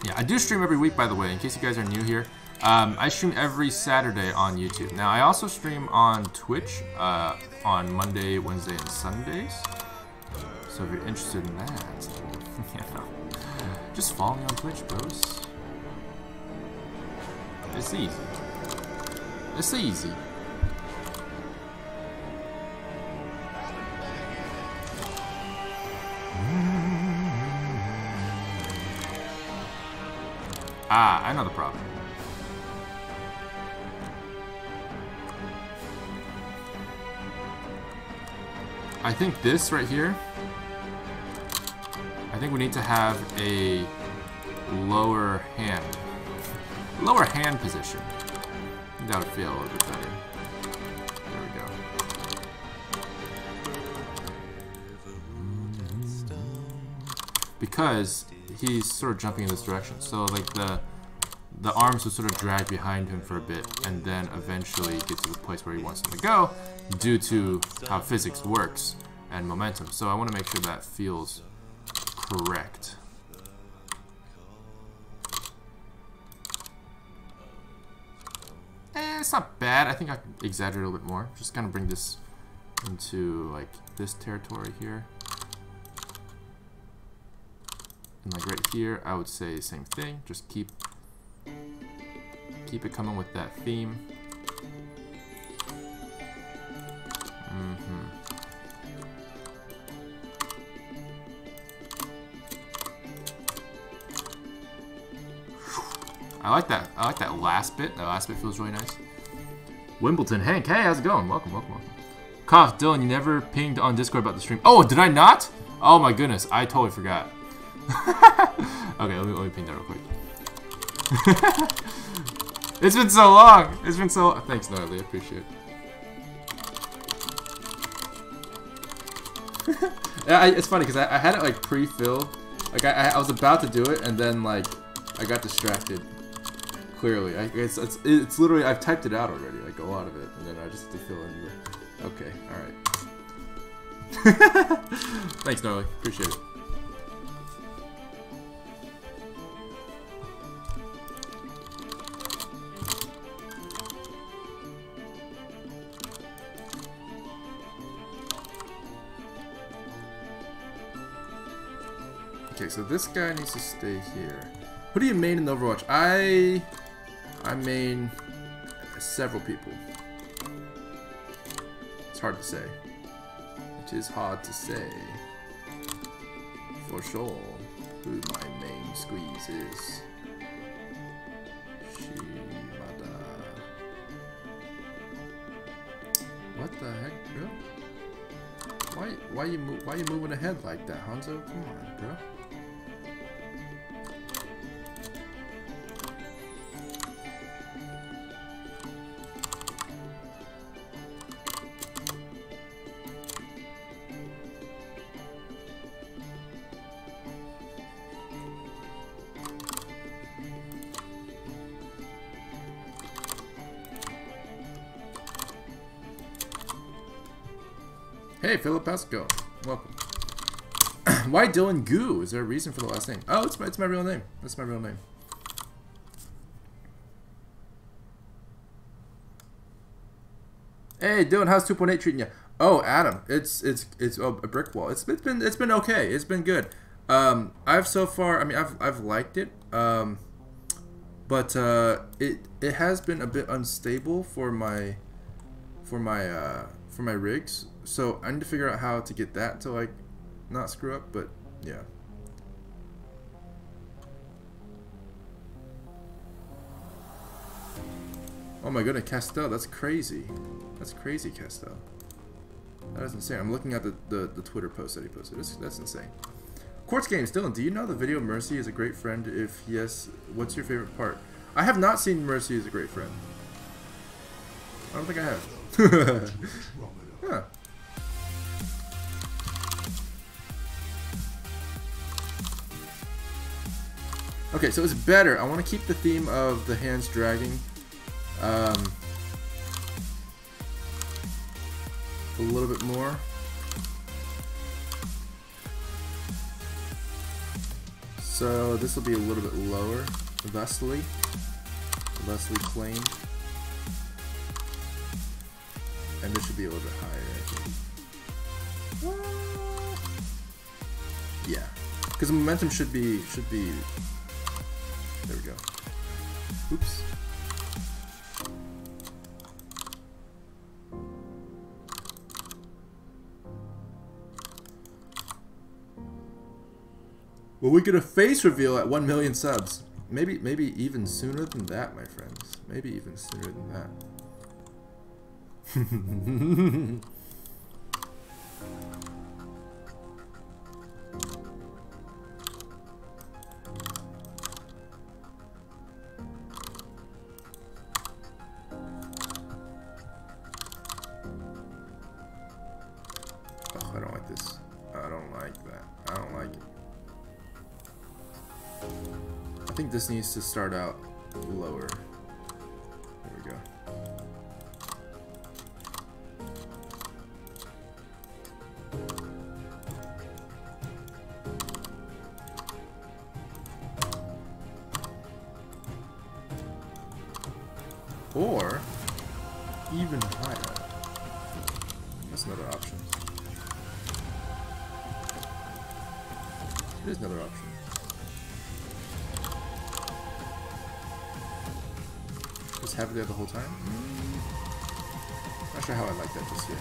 Yeah, I do stream every week, by the way, in case you guys are new here. I stream every Saturday on YouTube. Now, I also stream on Twitch on Monday, Wednesday, and Sundays. So if you're interested in that, yeah, just follow me on Twitch, bros. It's easy. It's easy. Ah, I know the problem. I think this right here, I think we need to have a lower hand position. I think that would feel a little bit better. There we go. Because he's sort of jumping in this direction, so like the arms would sort of drag behind him for a bit, and then eventually get to the place where he wants him to go, due to how physics works and momentum. So I want to make sure that feels correct. It's not bad. I think I can exaggerate a little bit more. Just kind of bring this into like this territory here. And like right here, I would say the same thing. Just keep it coming with that theme. I like that. I like that last bit. That last bit feels really nice. Wimbledon, Hank, hey, how's it going? Welcome, welcome, welcome. Cough, Dylan, you never pinged on Discord about the stream. Oh, did I not? Oh my goodness, I totally forgot. Okay, let me ping that real quick. It's been so long. It's been so long. Thanks, Gnarly. I appreciate it. Yeah, it's funny because I had it like pre-filled. Like I was about to do it, and then like I got distracted. Clearly, it's literally I've typed it out already, like a lot of it, and then I just have to fill in the. Okay, all right. Thanks, Gnarly. Appreciate it. Okay, so this guy needs to stay here. Who do you main in Overwatch? I main several people. It's hard to say. It is hard to say. For sure. Who my main squeeze is. Shimada. What the heck, bro? Why you moving ahead like that, Hanzo? Come on, bro. Hey, Philip, how's it going? Welcome. Why dillongoo? Is there a reason for the last name? Oh, it's my real name. That's my real name. Hey, Dylan, how's 2.8 treating you? Oh, Adam, it's a brick wall. It's been okay. It's been good. I've so far. I mean, I've liked it. But it has been a bit unstable for my rigs. So I need to figure out how to get that to like not screw up, but yeah. Oh my goodness, Castel, that's crazy. That's crazy, Castel. That is insane. I'm looking at the Twitter post that he posted. That's insane. Quartz Games, Dylan, do you know the video Mercy is a great friend? If yes, what's your favorite part? I have not seen Mercy is a great friend. I don't think I have. Huh. Okay, so it's better. I want to keep the theme of the hands dragging. A little bit more. So this will be a little bit lower, thusly claimed. And this should be a little bit higher, I think. Yeah, because the momentum should be. There we go. Oops. Well, we get a face reveal at 1 million subs. Maybe even sooner than that, my friends. Maybe even sooner than that. Oh, I don't like this. I don't like that. I don't like it. I think this needs to start out lower. There we go. Or even higher. That's another option. Here's another option. Just have it there the whole time? Not sure how I like that just yet.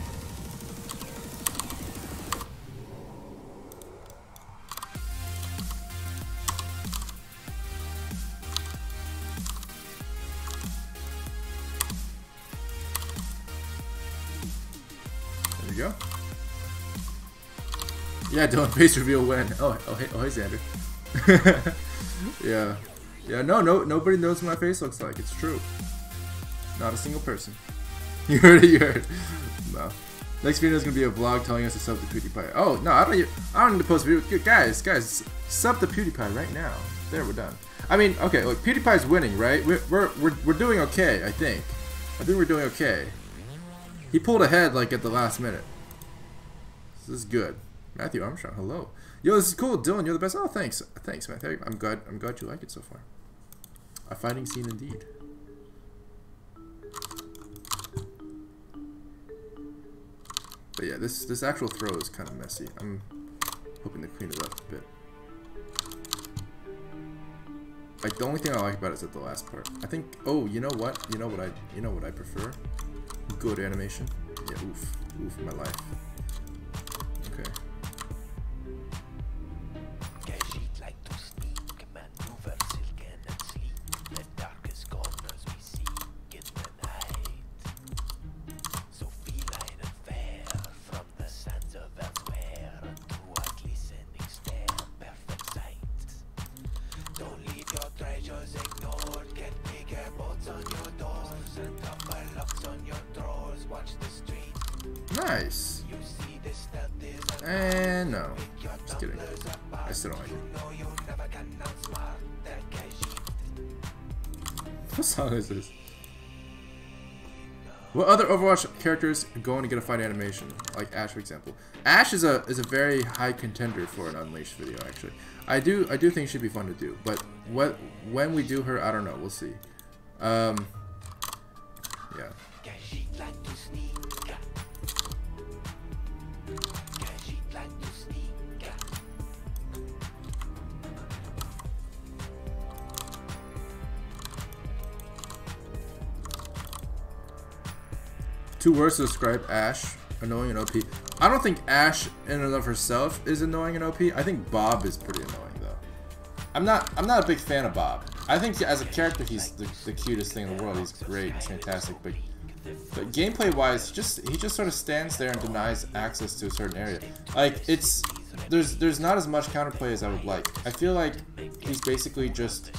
There we go. Yeah, Dylan, face reveal when. Oh, hey, Xander. Yeah, nobody knows what my face looks like. It's true. Not a single person. You heard it, you heard. No. Next video is gonna be a vlog telling us to sub to PewDiePie. Oh no, I don't need to post a video. Guys, sub to PewDiePie right now. There, we're done. I mean, okay, look, PewDiePie's winning, right? We're doing okay, I think. I think we're doing okay. He pulled ahead like at the last minute. This is good. Matthew Armstrong, hello. Yo, this is cool. Dylan, you're the best. Oh, thanks, Matthew. I'm glad you like it so far. A fighting scene indeed. But yeah, this actual throw is kind of messy. I'm hoping to clean it up a bit. Like the only thing I like about it is at the last part. I think. Oh, you know what? You know what I prefer? Good animation. Yeah, oof, my life. Okay. Nice. And no. Just kidding. I still don't like it. What song is this? What other Overwatch characters are going to get a fight animation? Like Ashe, for example. Ashe is a very high contender for an Unleashed video, actually. I do think she'd be fun to do, but when we do her, I don't know. We'll see. Yeah. Two words to describe Ashe: annoying and OP. I don't think Ashe in and of herself is annoying and OP. I think Bob is pretty annoying though. I'm not a big fan of Bob. I think as a character he's the cutest thing in the world. He's great, he's fantastic, but gameplay wise, he just sort of stands there and denies access to a certain area. Like there's not as much counterplay as I would like. I feel like he's basically just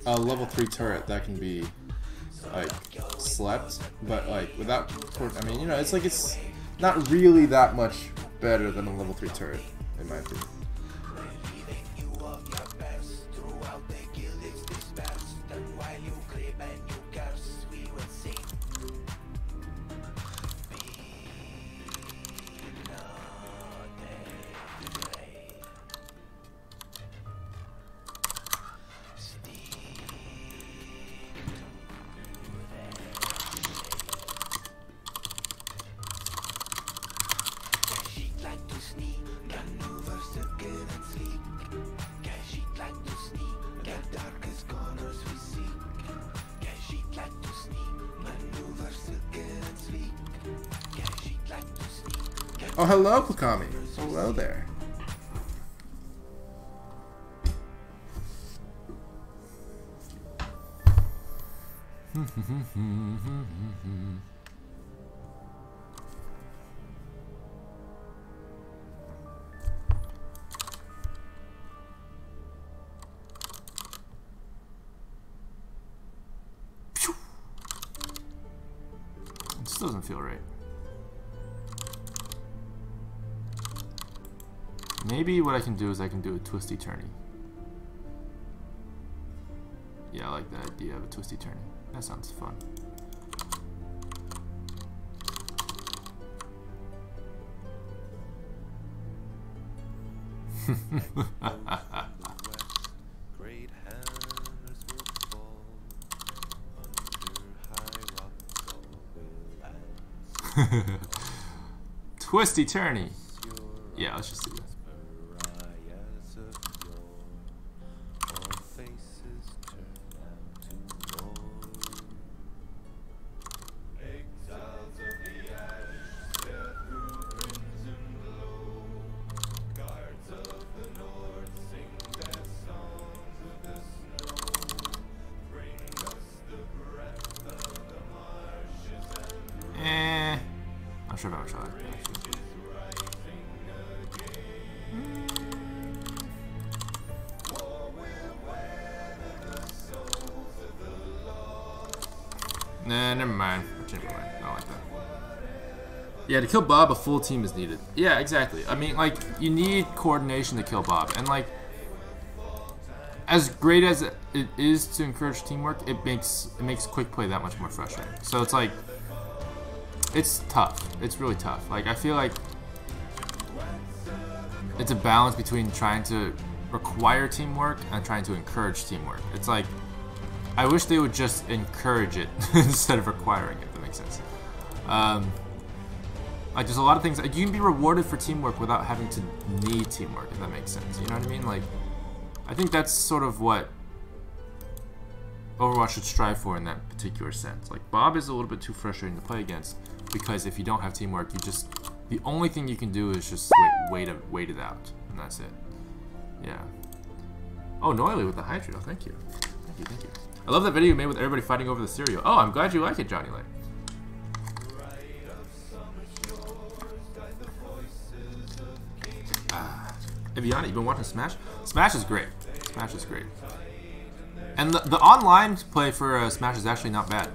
a level 3 turret that can be like slept, but like without, I mean, you know, it's like it's not really that much better than a level 3 turret in my opinion. Oh, hello, Pukami. Hello there. This doesn't feel right. Maybe what I can do is I can do a twisty turny. Yeah, I like the idea of a twisty turny. That sounds fun. Twisty turny. Yeah, let's just do that. Not sure if I would try that, actually. Nah, never mind. I don't like that. Yeah, to kill Bob, a full team is needed. Yeah, exactly. I mean, like, you need coordination to kill Bob. And, like, as great as it is to encourage teamwork, it makes quick play that much more frustrating. So it's like, it's tough. It's really tough. Like, I feel like it's a balance between trying to require teamwork and trying to encourage teamwork. It's like, I wish they would just encourage it instead of requiring it, if that makes sense. Like, there's a lot of things, like, you can be rewarded for teamwork without having to need teamwork, if that makes sense. You know what I mean? Like, I think that's sort of what Overwatch should strive for in that particular sense. Like, Bob is a little bit too frustrating to play against, because if you don't have teamwork, you just, the only thing you can do is just wait it out, and that's it. Yeah. Oh, Noily with the hydrate. Oh, thank you. Thank you, thank you. I love that video you made with everybody fighting over the cereal. Oh, I'm glad you like it, Johnny Lay. Eviana, you've been watching Smash? Smash is great. Smash is great. And the online play for Smash is actually not bad.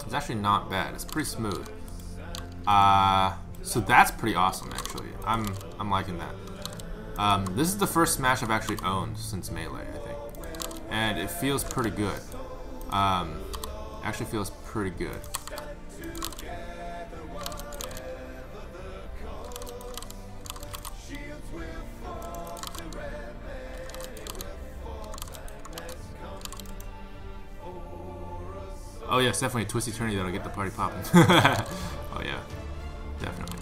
It's actually not bad. It's pretty smooth. So that's pretty awesome, actually. I'm liking that. This is the first Smash I've actually owned since Melee, I think, and it feels pretty good. Actually feels pretty good. Oh yes, definitely a twisty turny that'll get the party popping. Oh yeah, definitely.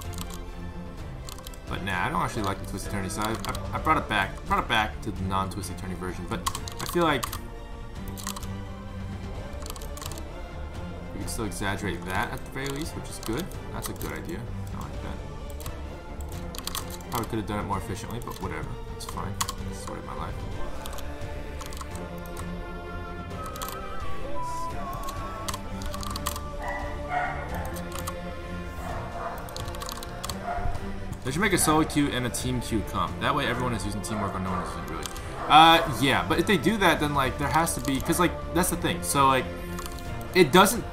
But nah, I don't actually like the twisty turny, so I brought it back. To the non-twisty turny version. But I feel like we can still exaggerate that at the very least, which is good. That's a good idea. I like that. Probably could have done it more efficiently, but whatever. It's fine. It's the story of my life. They should make a solo queue and a team queue comp. That way everyone is using teamwork or no one is using really. Yeah, but if they do that, then like there has to be, because like that's the thing. So like it doesn't,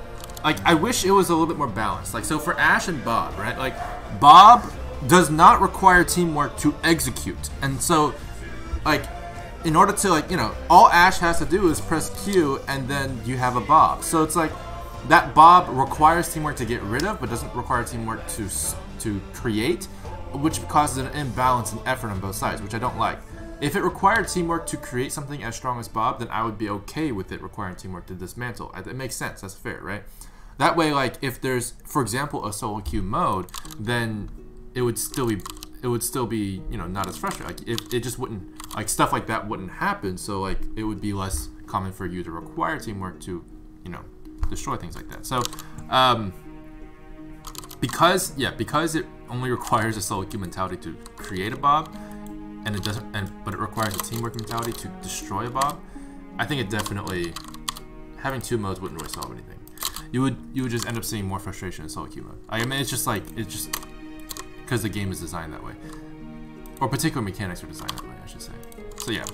like I wish it was a little bit more balanced. Like so for Ash and Bob, right? Like Bob does not require teamwork to execute. And so like in order to like, you know, all Ash has to do is press Q and then you have a Bob. So it's like that Bob requires teamwork to get rid of, but doesn't require teamwork to create, which causes an imbalance in effort on both sides, which I don't like. If it required teamwork to create something as strong as Bob, then I would be okay with it requiring teamwork to dismantle. It makes sense. That's fair, right? That way, like, if there's, for example, a solo queue mode, then it would still be, you know, not as frustrating. Like, if it just wouldn't, like, stuff like that wouldn't happen, so, like, it would be less common for you to require teamwork to, you know, destroy things like that. So, because it only requires a solo queue mentality to create a Bob, and it doesn't, but it requires a teamwork mentality to destroy a Bob. I think it definitely, having 2 modes wouldn't really solve anything. You would just end up seeing more frustration in solo queue mode. I mean, it's just because the game is designed that way, or particular mechanics are designed that way, I should say. So yeah.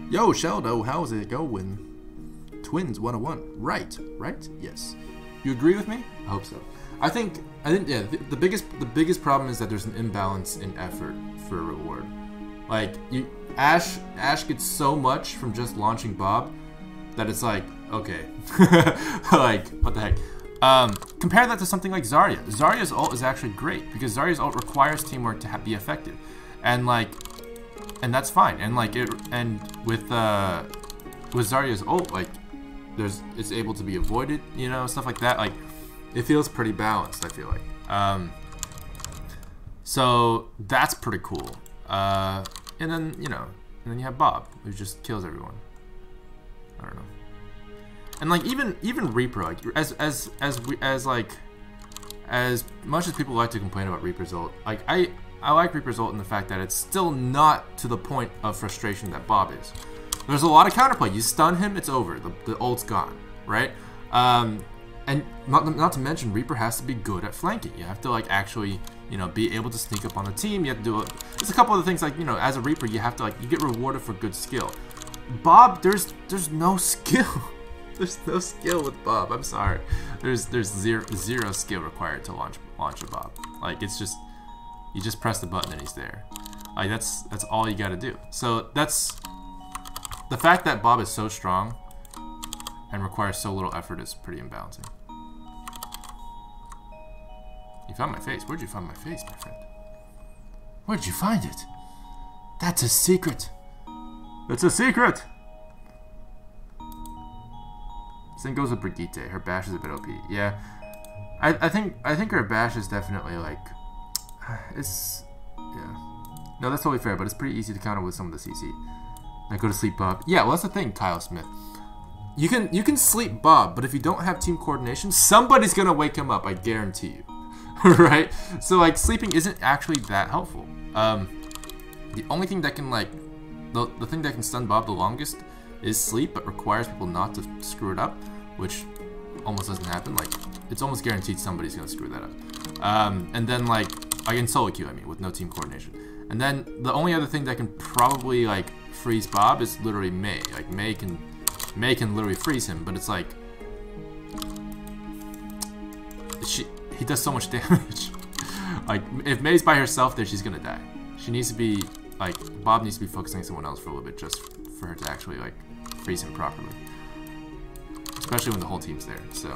Yo, Sheldo, how's it going? Twins 101. Right? Yes. You agree with me? I hope so. I think yeah, the biggest problem is that there's an imbalance in effort for a reward. Like Ash gets so much from just launching Bob that it's like, okay. Like, what the heck? Compare that to something like Zarya. Zarya's ult is actually great because Zarya's ult requires teamwork to be effective. And that's fine. And with Zarya's ult, like it's able to be avoided, you know, stuff like that. Like it feels pretty balanced, I feel like. So that's pretty cool. And then you have Bob, who just kills everyone. I don't know. And like even Reaper, like as much as people like to complain about Reaper's ult, like I like Reaper's ult in the fact that it's still not to the point of frustration that Bob is. There's a lot of counterplay. You stun him, it's over. The ult's gone, right? And not to mention, Reaper has to be good at flanking. You have to like actually, be able to sneak up on the team. You have to do it. There's a couple of things like, as a Reaper, you have to you get rewarded for good skill. Bob, there's no skill. There's no skill with Bob. I'm sorry. There's zero skill required to launch a Bob. Like it's just, you just press the button and he's there. Like that's all you got to do. So that's the fact that Bob is so strong and requires so little effort is pretty imbalancing. You found my face. Where'd you find my face, my friend? Where'd you find it? That's a secret. It's a secret. Same goes with Brigitte. Her bash is a bit OP. Yeah, I think her bash is definitely like, yeah. No, that's totally fair, but it's pretty easy to counter with some of the CC. Now go to sleep, Bob. Yeah, well that's the thing, Kyle Smith. You can sleep Bob, but if you don't have team coordination, somebody's gonna wake him up. I guarantee you. Right? So like sleeping isn't actually that helpful. The only thing that can the thing that can stun Bob the longest is sleep, but requires people not to screw it up, which almost doesn't happen. Like it's almost guaranteed somebody's gonna screw that up. And then like in solo queue, I mean, with no team coordination. And then the only other thing that can probably like freeze Bob is literally Mei. Like Mei can literally freeze him, but it's like he does so much damage. Like if Mei's by herself there, she's gonna die. She needs to be like, Bob needs to be focusing on someone else for a little bit just for her to actually like freeze him properly. Especially when the whole team's there. So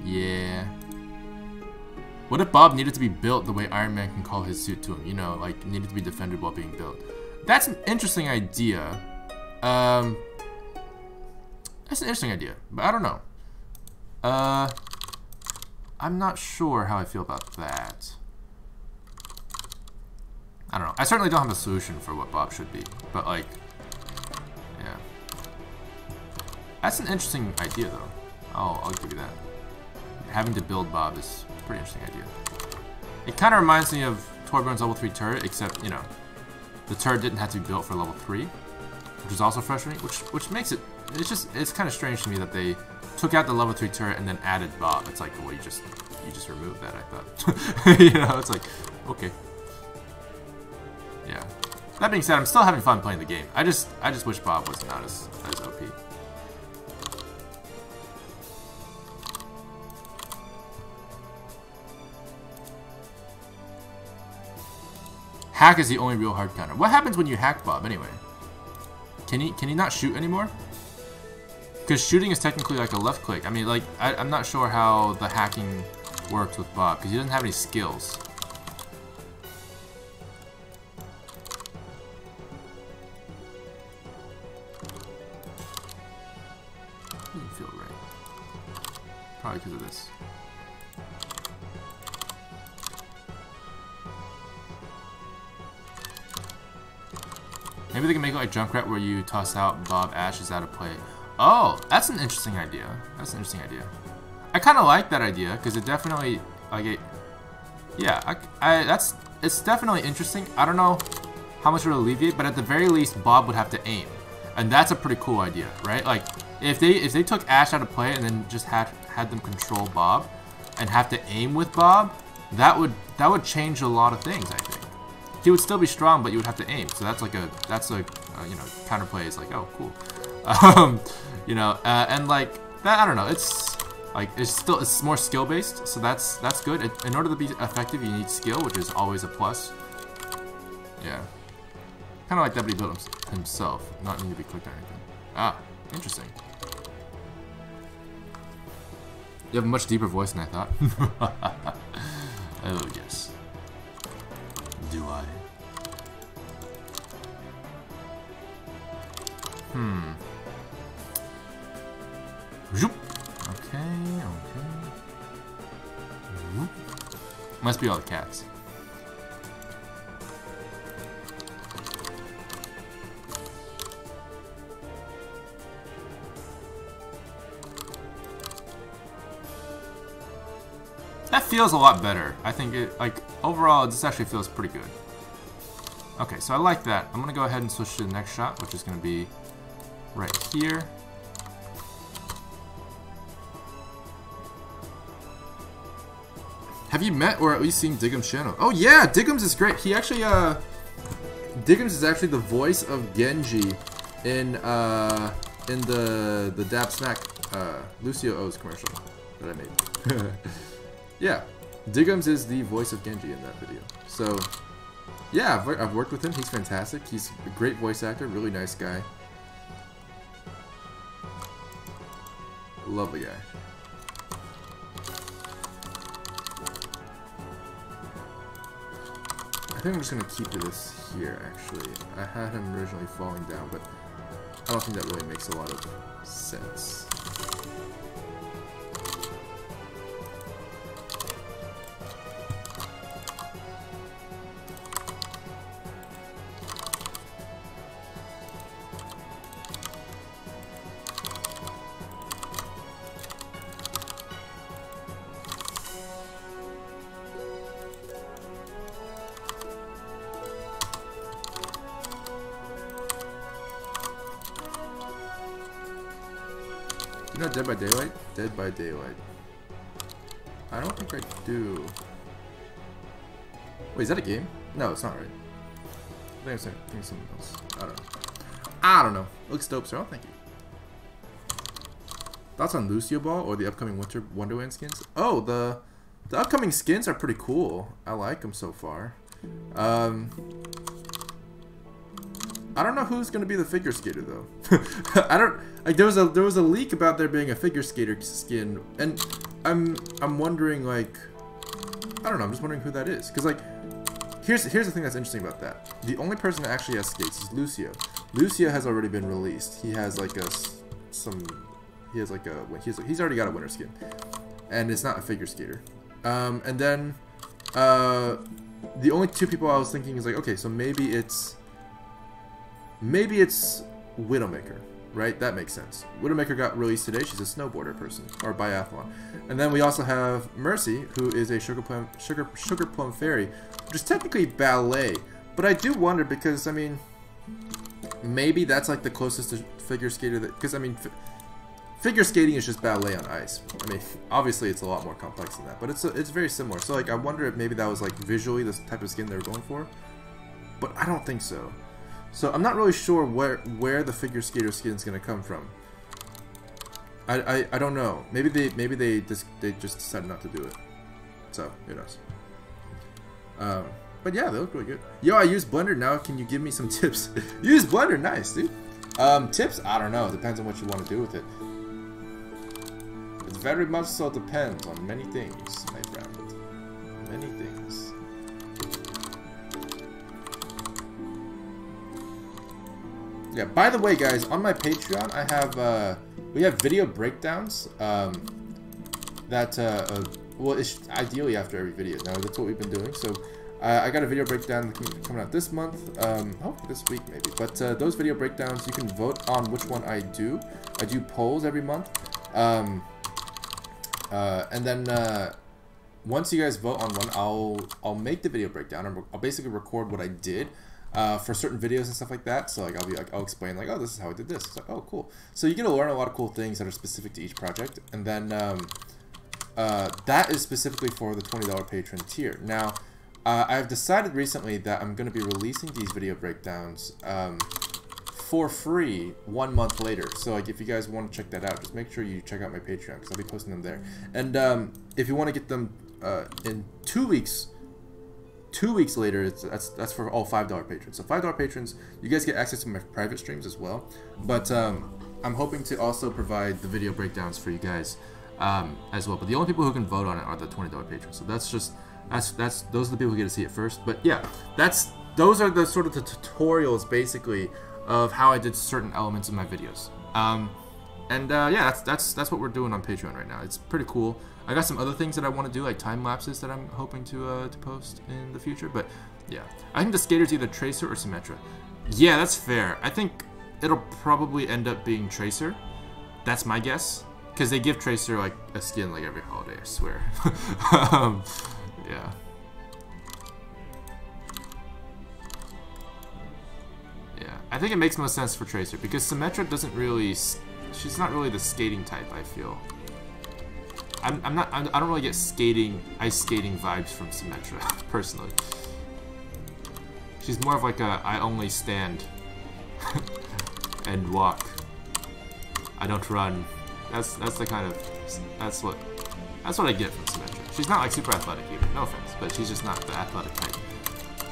yeah. What if Bob needed to be built the way Iron Man can call his suit to him? Like needed to be defended while being built. That's an interesting idea. That's an interesting idea, but I don't know. I'm not sure how I feel about that. I don't know. I certainly don't have a solution for what Bob should be, but like, yeah. That's an interesting idea though. I'll give you that. Having to build Bob is a pretty interesting idea. It kind of reminds me of Torbjorn's level 3 turret, except, the turret didn't have to be built for level 3, which is also frustrating, which makes it, it's kind of strange to me that they took out the level 3 turret and then added Bob. It's like, well, you just removed that, I thought. It's like, okay. Yeah. That being said, I'm still having fun playing the game. I just wish Bob was not as OP. Hack is the only real hard counter. What happens when you hack Bob anyway? Can he not shoot anymore? Because shooting is technically like a left click. I mean, like, I'm not sure how the hacking works with Bob, because he doesn't have any skills. Doesn't feel right. Probably because of this. Maybe they can make it like Junkrat where you toss out Bob Ash is out of play. Oh, that's an interesting idea. That's an interesting idea. I kind of like that idea because it definitely like it. Yeah, it's definitely interesting. I don't know how much it would alleviate, but at the very least, Bob would have to aim, and that's a pretty cool idea, right? Like if they took Ash out of play and then just had them control Bob and have to aim with Bob, that would change a lot of things. I think he would still be strong, but you would have to aim. So that's like you know, counterplay is like, oh cool, you know, and like that. I don't know. It's like it's more skill based, so that's good. In order to be effective, you need skill, which is always a plus. Yeah, kind of like that, but he built himself, not need to be clicked or anything. Ah, interesting. You have a much deeper voice than I thought. Oh, yes. Do I? Zoop. Okay. Zoop. Must be all the cats. That feels a lot better. I think it, like, overall, this actually feels pretty good. Okay, so I like that. I'm gonna go ahead and switch to the next shot, which is gonna be right here. Have you met or at least seen Diggum's channel? Oh yeah, Diggum's is great. He actually, Diggum's is actually the voice of Genji in the Dab Snack, Lucio O's commercial that I made. Yeah, Diggum's is the voice of Genji in that video. So, yeah, I've worked with him. He's fantastic. He's a great voice actor, really nice guy. Lovely guy. I think I'm just going to keep this here, actually. I had him originally falling down, but I don't think that really makes a lot of sense. You know Dead by Daylight? Dead by Daylight. I don't think I do. Wait, is that a game? No, it's not right. I think it's something else. I don't know. I don't know. Looks dope, sir. Oh, thank you. Thoughts on Lucio Ball or the upcoming Winter Wonderland skins? Oh, the upcoming skins are pretty cool. I like them so far. I don't know who's gonna be the figure skater though. I don't like. There was a leak about there being a figure skater skin, and I'm wondering, like, I don't know. I'm just wondering who that is, because like here's the thing that's interesting about that. The only person that actually has skates is Lucio. Lucio has already been released. He has like he's already got a winter skin, and it's not a figure skater. And then the only two people I was thinking is like, okay, so maybe it's Widowmaker, right? That makes sense. Widowmaker got released today. She's a snowboarder person, or biathlon. And then we also have Mercy, who is a Sugar Plum Fairy, which is technically ballet. But I do wonder, because I mean, maybe that's like the closest to figure skater that, because I mean, figure skating is just ballet on ice. I mean, obviously it's a lot more complex than that, but it's very similar. So like, I wonder if maybe that was like visually the type of skin they were going for, but I don't think so. So I'm not really sure where the figure skater skin is gonna come from. I don't know. Maybe they just decided not to do it. So who knows? But yeah, they look really good. Yo, I use Blender now. Can you give me some tips? Use Blender, nice, dude. Tips? I don't know. It depends on what you want to do with it. It very much so depends on many things, my friend. Many things. Yeah, by the way, guys, on my Patreon, I have, we have video breakdowns, well, it's ideally after every video. Now, that's what we've been doing. So, I got a video breakdown coming out this month, hopefully this week maybe. But those video breakdowns, you can vote on which one I do. I do polls every month. And then once you guys vote on one, I'll make the video breakdown. I'll basically record what I did for certain videos and stuff like that. So like I'll explain like, oh, this is how I did this. It's like, oh, cool. So you get to learn a lot of cool things that are specific to each project. And then that is specifically for the $20 patron tier. Now, I've decided recently that I'm going to be releasing these video breakdowns for free 1 month later. So like if you guys want to check that out, just make sure you check out my Patreon because I'll be posting them there. And if you want to get them in 2 weeks, 2 weeks later, that's for all $5 patrons. So $5 patrons, you guys get access to my private streams as well. But I'm hoping to also provide the video breakdowns for you guys as well. But the only people who can vote on it are the $20 patrons. So that's just those are the people who get to see it first. But yeah, those are the sort of the tutorials basically of how I did certain elements in my videos. Yeah, that's what we're doing on Patreon right now. It's pretty cool. I got some other things that I want to do, like time lapses that I'm hoping to post in the future. But yeah, I think the skater's either Tracer or Symmetra. Yeah, that's fair. I think it'll probably end up being Tracer. That's my guess, because they give Tracer like a skin like every holiday, I swear. Yeah. Yeah, I think it makes most sense for Tracer because Symmetra doesn't really. She's not really the skating type. I feel. I don't really get ice skating vibes from Symmetra personally. She's more of like a I only stand and walk. I don't run. That's the kind of that's what I get from Symmetra. She's not like super athletic either, no offense, but she's just not the athletic type.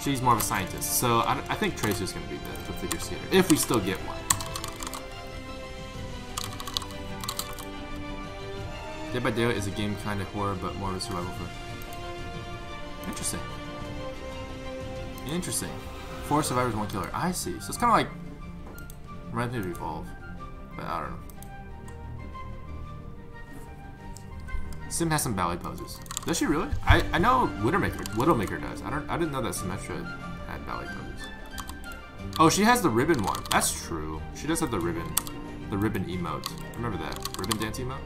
She's more of a scientist, so I think Tracer's going to be the figure skater, if we still get one. Dead by Daylight is a game kind of horror, but more of a survival for... Interesting. Interesting. 4 survivors, 1 killer. I see. So it's kind of like... Reminds me of Evolve, but I don't know. Sim has some ballet poses. Does she really? I know Widowmaker does. I didn't know that Symmetra had ballet poses. Oh, she has the ribbon one. That's true. She does have the ribbon emote. I remember that ribbon dance emote.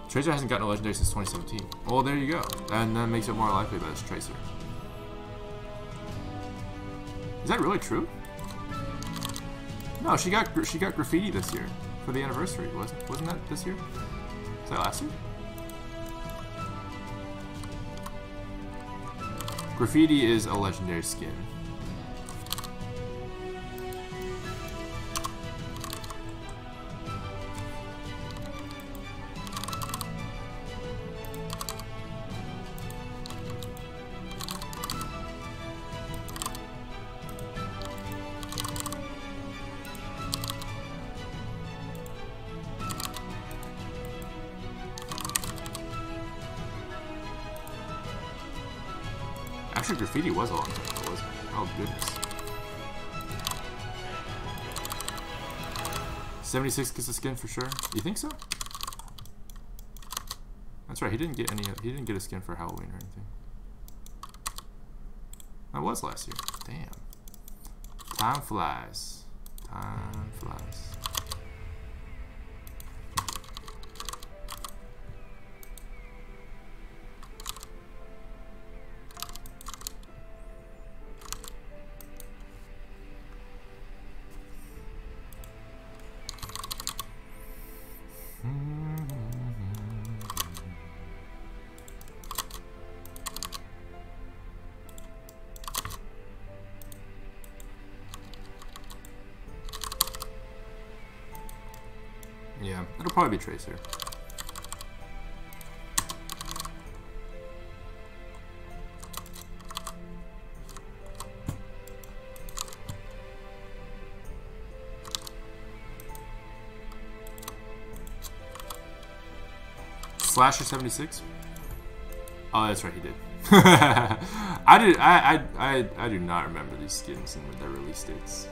Tracer hasn't gotten a legendary since 2017. Well, there you go. And that makes it more likely that it's Tracer. Is that really true? No, she got graffiti this year. For the anniversary, wasn't that this year? Was that last year? Graffiti is a legendary skin. Actually, graffiti was a long time ago, wasn't it? Oh, goodness. 76 gets a skin for sure. You think so? That's right. He didn't get a skin for Halloween or anything. That was last year. Damn. Time flies. Time flies. Yeah, it'll probably be Tracer. Slasher 76? Oh, that's right, he did. I do not remember these skins and their release dates.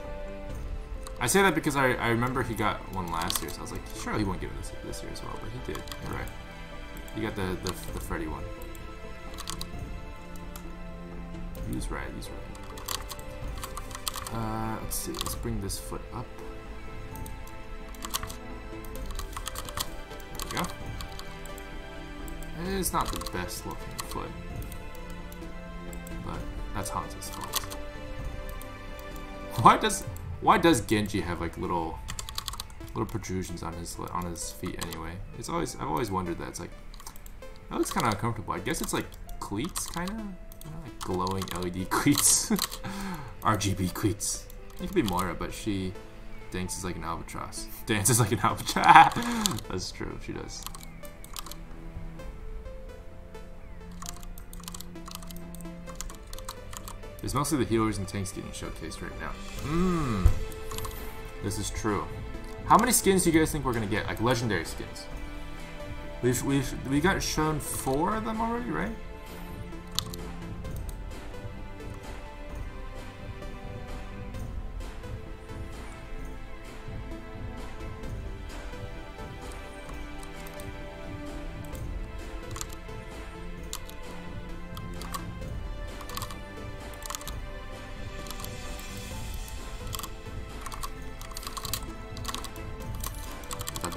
I say that because I remember he got one last year, so I was like, sure, he won't get it this year as well, but he did. You're right. He got the Freddy one. Use right, use right. Let's see, let's bring this foot up. There we go. It's not the best looking foot, but that's Hanzo's fault. Why does Genji have like little protrusions on his feet anyway? I've always wondered that. It's like, that looks kind of uncomfortable. I guess it's like cleats, kind of, like glowing LED cleats, RGB cleats. It could be Moira, but she dances like an albatross. Dances like an albatross. That's true. She does. It's mostly the healers and tanks getting showcased right now. This is true. How many skins do you guys think we're gonna get? Like legendary skins? We got shown 4 of them already, right?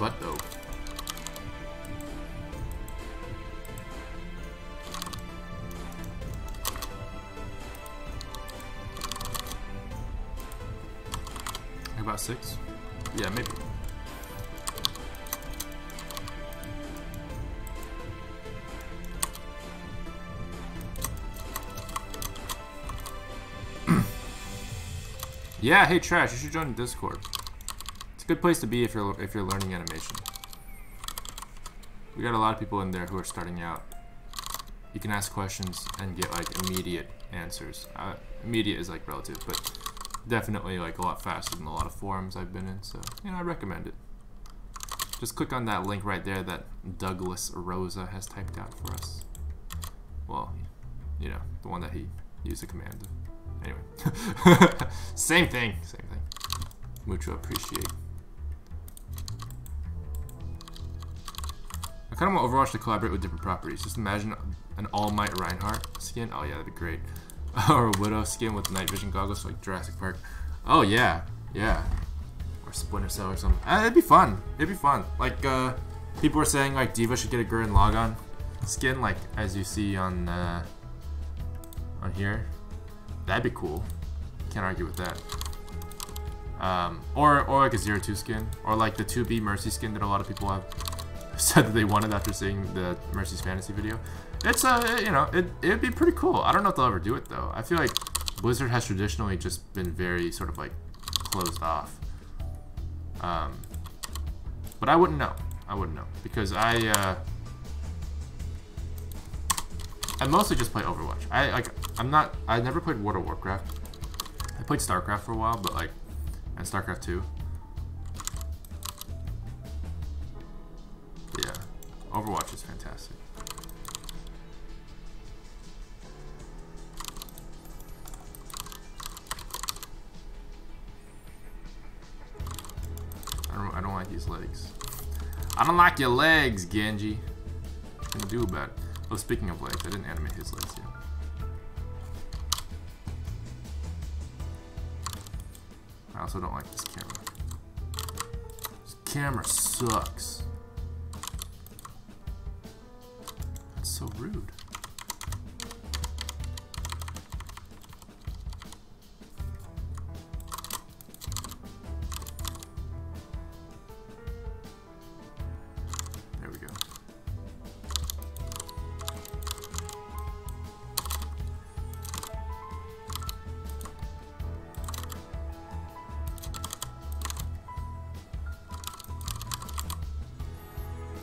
Butt though. About 6? Yeah, maybe. Yeah, hey Trash, you should join the Discord. It's a good place to be if you're learning animation. We got a lot of people in there who are starting out. You can ask questions and get like immediate answers. Immediate is like relative, but definitely like a lot faster than a lot of forums I've been in. So you know, I recommend it. Just click on that link right there that Douglas Rosa has typed out for us. Well, you know, the one that he used the command. Anyway, same thing. Mucho appreciate. I kind of want Overwatch to collaborate with different properties. Just imagine an All Might Reinhardt skin. Oh yeah, that'd be great. Or a Widow skin with night vision goggles like Jurassic Park. Oh yeah, yeah. Or Splinter Cell or something. It'd be fun. It'd be fun. Like people were saying like Diva should get a Gurren Lagann skin, like as you see on here. That'd be cool. Can't argue with that. Or like a 0-2 skin, or like the 2B Mercy skin that a lot of people have said that they wanted after seeing the Mercy's Fantasy video. It's you know, it'd be pretty cool. I don't know if they'll ever do it though. I feel like Blizzard has traditionally just been very sort of like closed off. But I wouldn't know. I wouldn't know because I mostly just play Overwatch. I never played World of Warcraft. I played StarCraft for a while, but like, and StarCraft 2. But yeah, Overwatch is fantastic. I don't like these legs. I don't like your legs, Genji. What can you do about it? Oh, speaking of legs, I didn't animate his legs yet. I also don't like this camera. This camera sucks. That's so rude. There we go.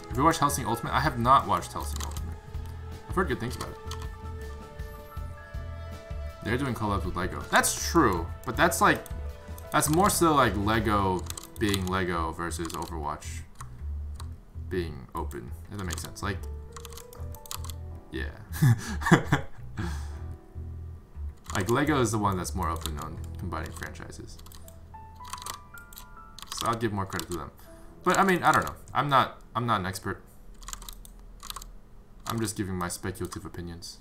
Have you watched Hellsing Ultimate? I have not watched Hellsing Ultimate. I've heard good things about it. They're doing collabs with Lego. That's true, but that's like, that's more so like Lego being Lego versus Overwatch being open. If that makes sense. Like, yeah. Like Lego is the one that's more open on combining franchises. So I'll give more credit to them. But I mean, I don't know. I'm not an expert. I'm just giving my speculative opinions.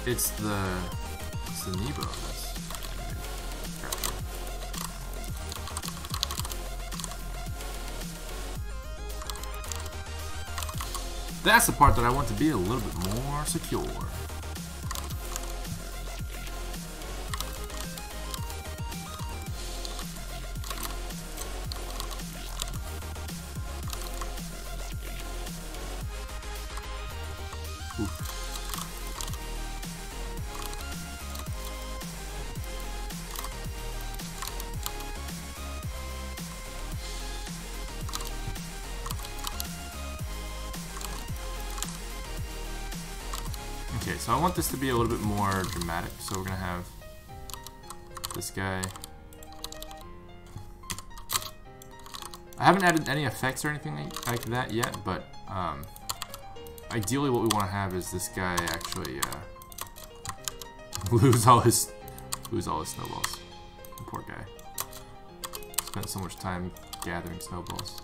It's the Nebo. That's the part that I want to be a little bit more secure. Okay, so I want this to be a little bit more dramatic, so we're gonna have this guy. I haven't added any effects or anything like that yet, but ideally what we want to have is this guy actually lose all his snowballs. Poor guy. Spent so much time gathering snowballs.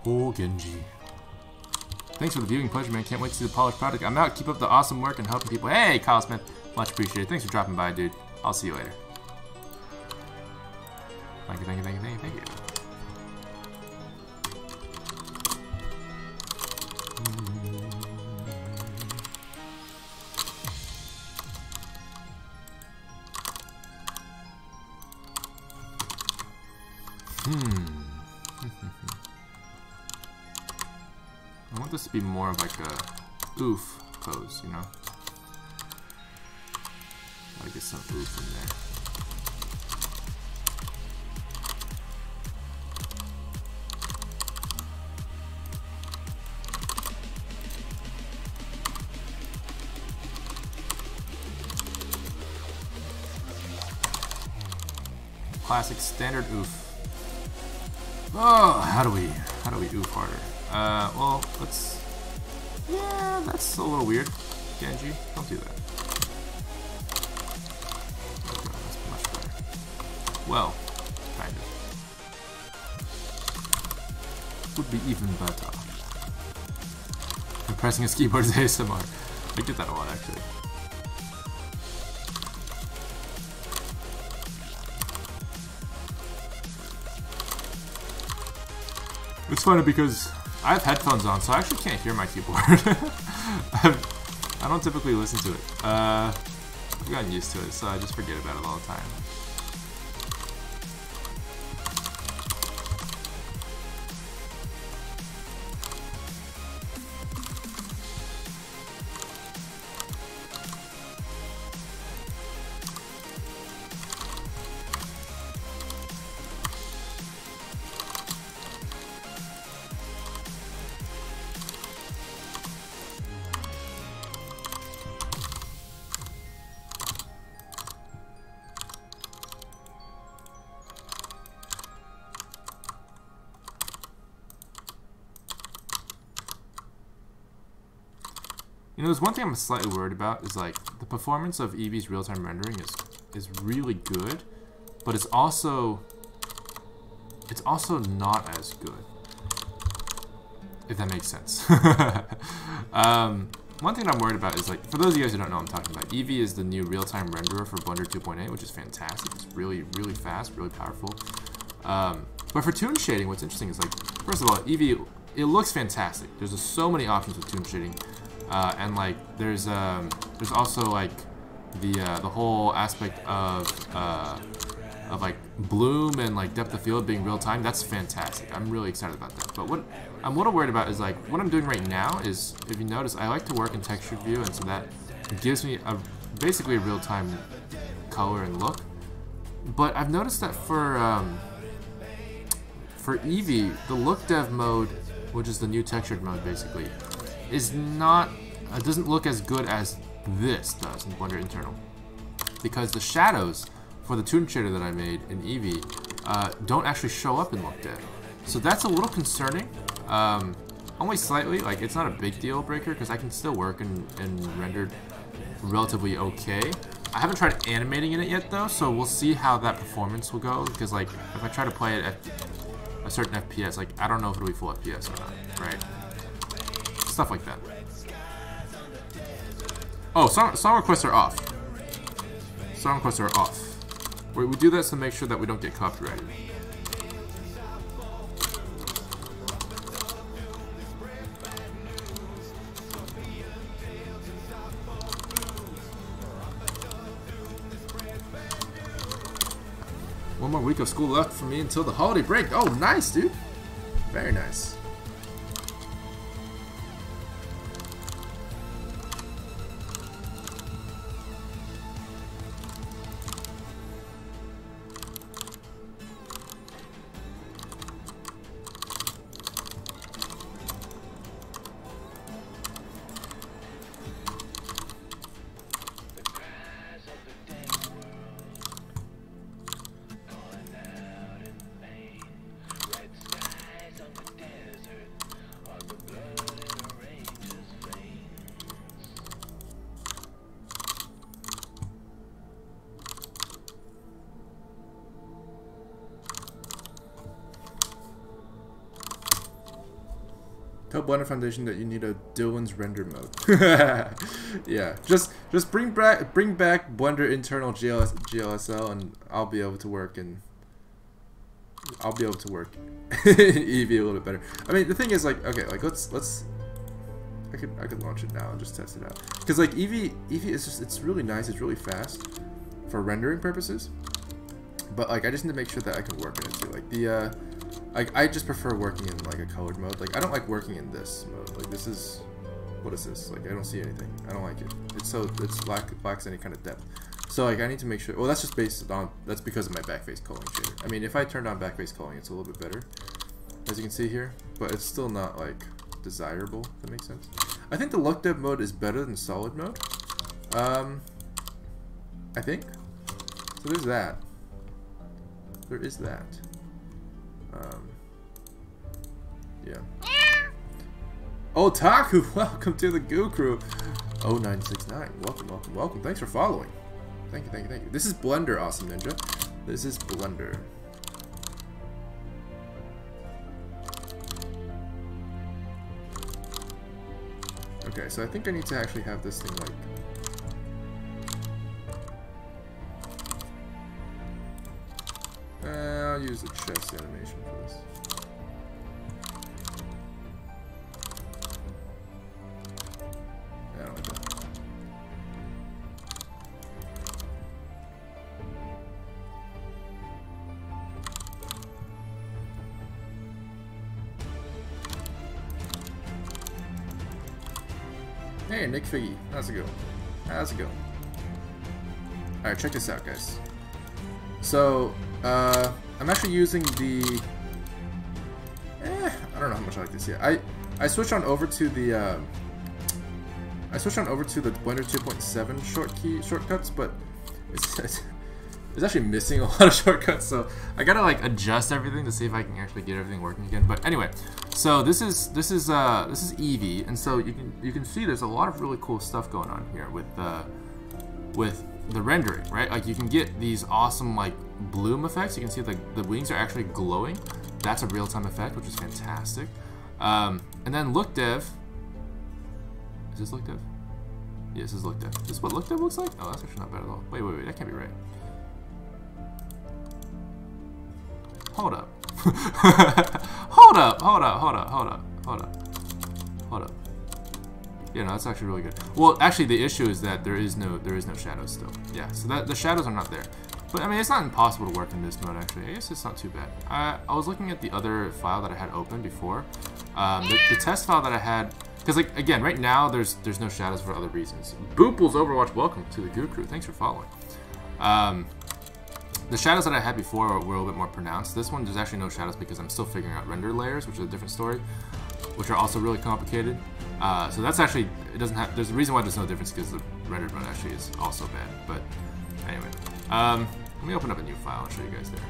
Poor Genji. Thanks for the viewing pleasure, man. Can't wait to see the polished product. I'm out. Keep up the awesome work and helping people. Hey, Kyle Smith. Much appreciated. Thanks for dropping by, dude. I'll see you later. Thank you, thank you, thank you, thank you, thank you. I want this to be more of like a oof pose, you know? Gotta get some oof in there. Classic standard oof. Oh, how do we oof harder? Well, let's... Yeah, that's a little weird. Genji, don't do that. Okay, that's much better. Well, kind of. Would be even better. And pressing his keyboard is ASMR. I get that a lot, actually. It's funny because I have headphones on, so I actually can't hear my keyboard. I don't typically listen to it. I've gotten used to it, so I just forget about it all the time. You know, there's one thing I'm slightly worried about is like the performance of Eevee's real-time rendering is really good, but it's also not as good, if that makes sense. One thing I'm worried about is like, for those of you guys who don't know what I'm talking about, Eevee is the new real-time renderer for Blender 2.8, which is fantastic. It's really, really fast, really powerful. But for toon shading, what's interesting is like, first of all, Eevee, it looks fantastic. There's just so many options with toon shading. And like there's also like the whole aspect of like bloom and like depth of field being real time. That's fantastic. I'm really excited about that. But what I'm a little worried about is like what I'm doing right now is, if you notice, I like to work in textured view, and so that gives me basically a real time color and look. But I've noticed that for Eevee, the look dev mode, which is the new textured mode basically, is not, it doesn't look as good as this does in Blender Internal, because the shadows for the toon shader that I made in Eevee don't actually show up in look dev. So that's a little concerning, only slightly. Like, it's not a big deal breaker because I can still work and rendered relatively okay. I haven't tried animating in it yet though, so we'll see how that performance will go, because like if I try to play it at a certain FPS, like I don't know if it'll be full FPS or not, right? stuff like that. Oh, song requests are off. Song requests are off. We do this to make sure that we don't get copyrighted. One more week of school left for me until the holiday break. Oh, nice, dude. Very nice. Tell Blender Foundation that you need a Dylan's render mode. Yeah, just bring back Blender internal GLSL, and I'll be able to work in Eevee a little bit better. I mean, the thing is, like, okay, like let's I could launch it now and just test it out, because like Eevee is just, it's really nice, it's really fast for rendering purposes, but like I just need to make sure that I can work in it too. Like the like, I just prefer working in like a colored mode. Like, I don't like working in this mode. Like, this is, what is this? Like, I don't see anything. I don't like it. It's lacks any kind of depth. So like, I need to make sure. Well, that's just based on, that's because of my backface culling shader. I mean, if I turned on backface culling, it's a little bit better, as you can see here. But it's still not like desirable. If that makes sense. I think the look dev mode is better than solid mode. I think. So there's that. There is that. Yeah. Oh, Taku, welcome to the Goo Crew. 0969, welcome. Thanks for following. Thank you. This is Blender, Awesome Ninja. This is Blender. Okay, so I think I need to actually have this thing like. I'll use the chest animation for this. I don't like that. Hey, Nick Figgy. How's it going? Alright, check this out, guys. So, I'm actually using the... I don't know how much I like this yet. I switched on over to the... Blender 2.7 shortcuts, but it's actually missing a lot of shortcuts, so I gotta like adjust everything to see if I can actually get everything working again. But anyway, so this is Eevee, and so you can see there's a lot of really cool stuff going on here with the rendering, right? Like, you can get these awesome like bloom effects. You can see like the wings are actually glowing. That's a real-time effect, which is fantastic. And then look dev. Is this look dev? Yeah, this is look dev. Is this what look dev looks like? Oh, that's actually not bad at all. Wait, that can't be right. Hold up. Hold up. Yeah, no, that's actually really good. Well, actually, the issue is that there is no shadows still. Yeah, so that the shadows are not there. But I mean, it's not impossible to work in this mode. Actually, I guess it's not too bad. I was looking at the other file that I had open before, the test file that I had, because like again, right now there's no shadows for other reasons. Booples Overwatch, welcome to the Goo Crew. Thanks for following. The shadows that I had before were a little bit more pronounced. This one, there's actually no shadows because I'm still figuring out render layers, which is a different story, which are also really complicated. So that's actually, it doesn't have, there's a reason why there's no difference, because the rendered mode actually is also bad. But anyway, let me open up a new file and show you guys there.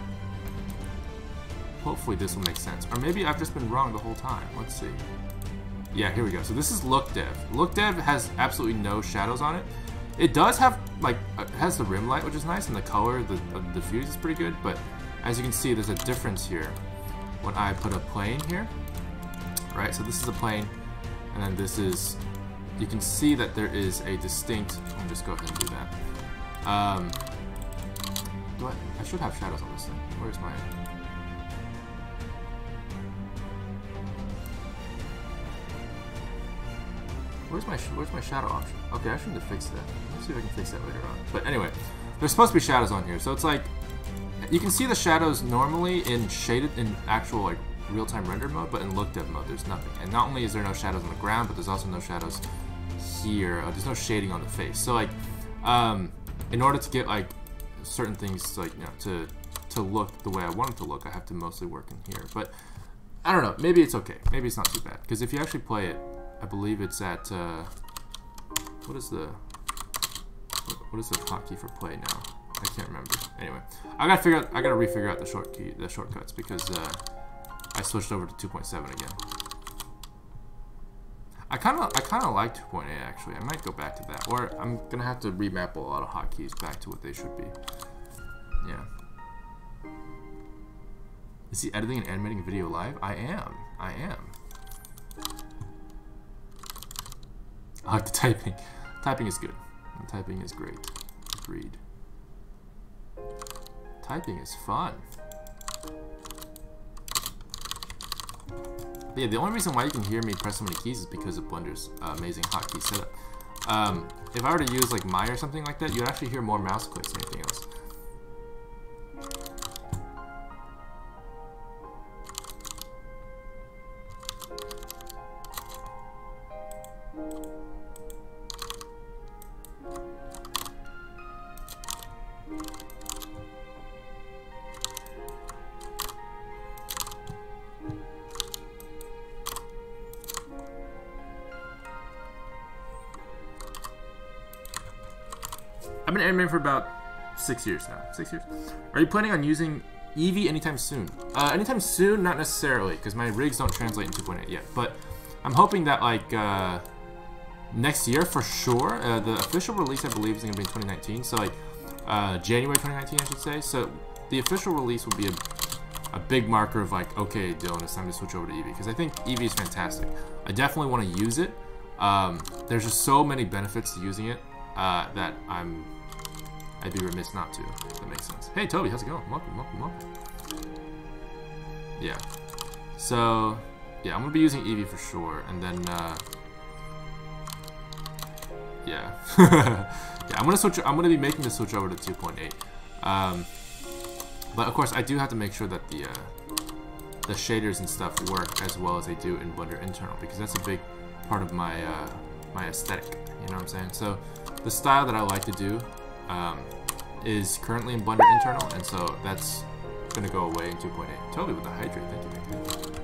Hopefully this will make sense. Or maybe I've just been wrong the whole time. Let's see. Yeah, here we go. So this is look dev. Look dev has absolutely no shadows on it. It does have, like, it has the rim light, which is nice, and the color, the diffuse is pretty good, but as you can see, there's a difference here when I put a plane here, right? So this is a plane, And then this is, you can see that there is a distinct, I'll just go ahead and do that. I should have shadows on this thing. Where's my... Where's my shadow option? Okay, I should have fixed that. Let's see if I can fix that later on. But anyway, there's supposed to be shadows on here, so it's like you can see the shadows normally in shaded in actual like real-time render mode, but in look dev mode there's nothing. And not only is there no shadows on the ground, but there's also no shadows here. There's no shading on the face. So like, in order to get like certain things like to look the way I want it to look, I have to mostly work in here. But I don't know. Maybe it's okay. Maybe it's not too bad because if you actually play it. I believe it's at what is the hotkey for play now? I can't remember. Anyway, I gotta refigure out the shortcuts because I switched over to 2.7 again. I kind of like 2.8 actually. I might go back to that, or I'm gonna have to remap a lot of hotkeys back to what they should be. Yeah. Is he editing and animating video live? I am. I like the typing. Typing is good. And typing is great. Agreed. Typing is fun. But yeah, the only reason why you can hear me press so many keys is because of Blender's amazing hotkey setup. If I were to use like Maya or something like that, you'd actually hear more mouse clicks than anything else. I've been animating for about 6 years now. 6 years? Are you planning on using Eevee anytime soon? Anytime soon, not necessarily, because my rigs don't translate in 2.8 yet. But I'm hoping that like next year for sure. The official release I believe is going to be in 2019. So like January 2019, I should say. So the official release will be a big marker of like, okay, Dylan, it's time to switch over to Eevee, because I think Eevee is fantastic. I definitely want to use it. There's just so many benefits to using it that I'd be remiss not to, if that makes sense. Hey, Toby, how's it going? Welcome, welcome, welcome. Yeah. So, yeah, I'm going to be using Eevee for sure, and then, yeah. Yeah, I'm going to be making the switch over to 2.8. But, of course, I do have to make sure that the shaders and stuff work as well as they do in Blender Internal, because that's a big part of my, my aesthetic, you know what I'm saying? So, the style that I like to do, is currently in Blender Internal, and so that's gonna go away in 2.8. Totally with the hydrate, thank you, thank you.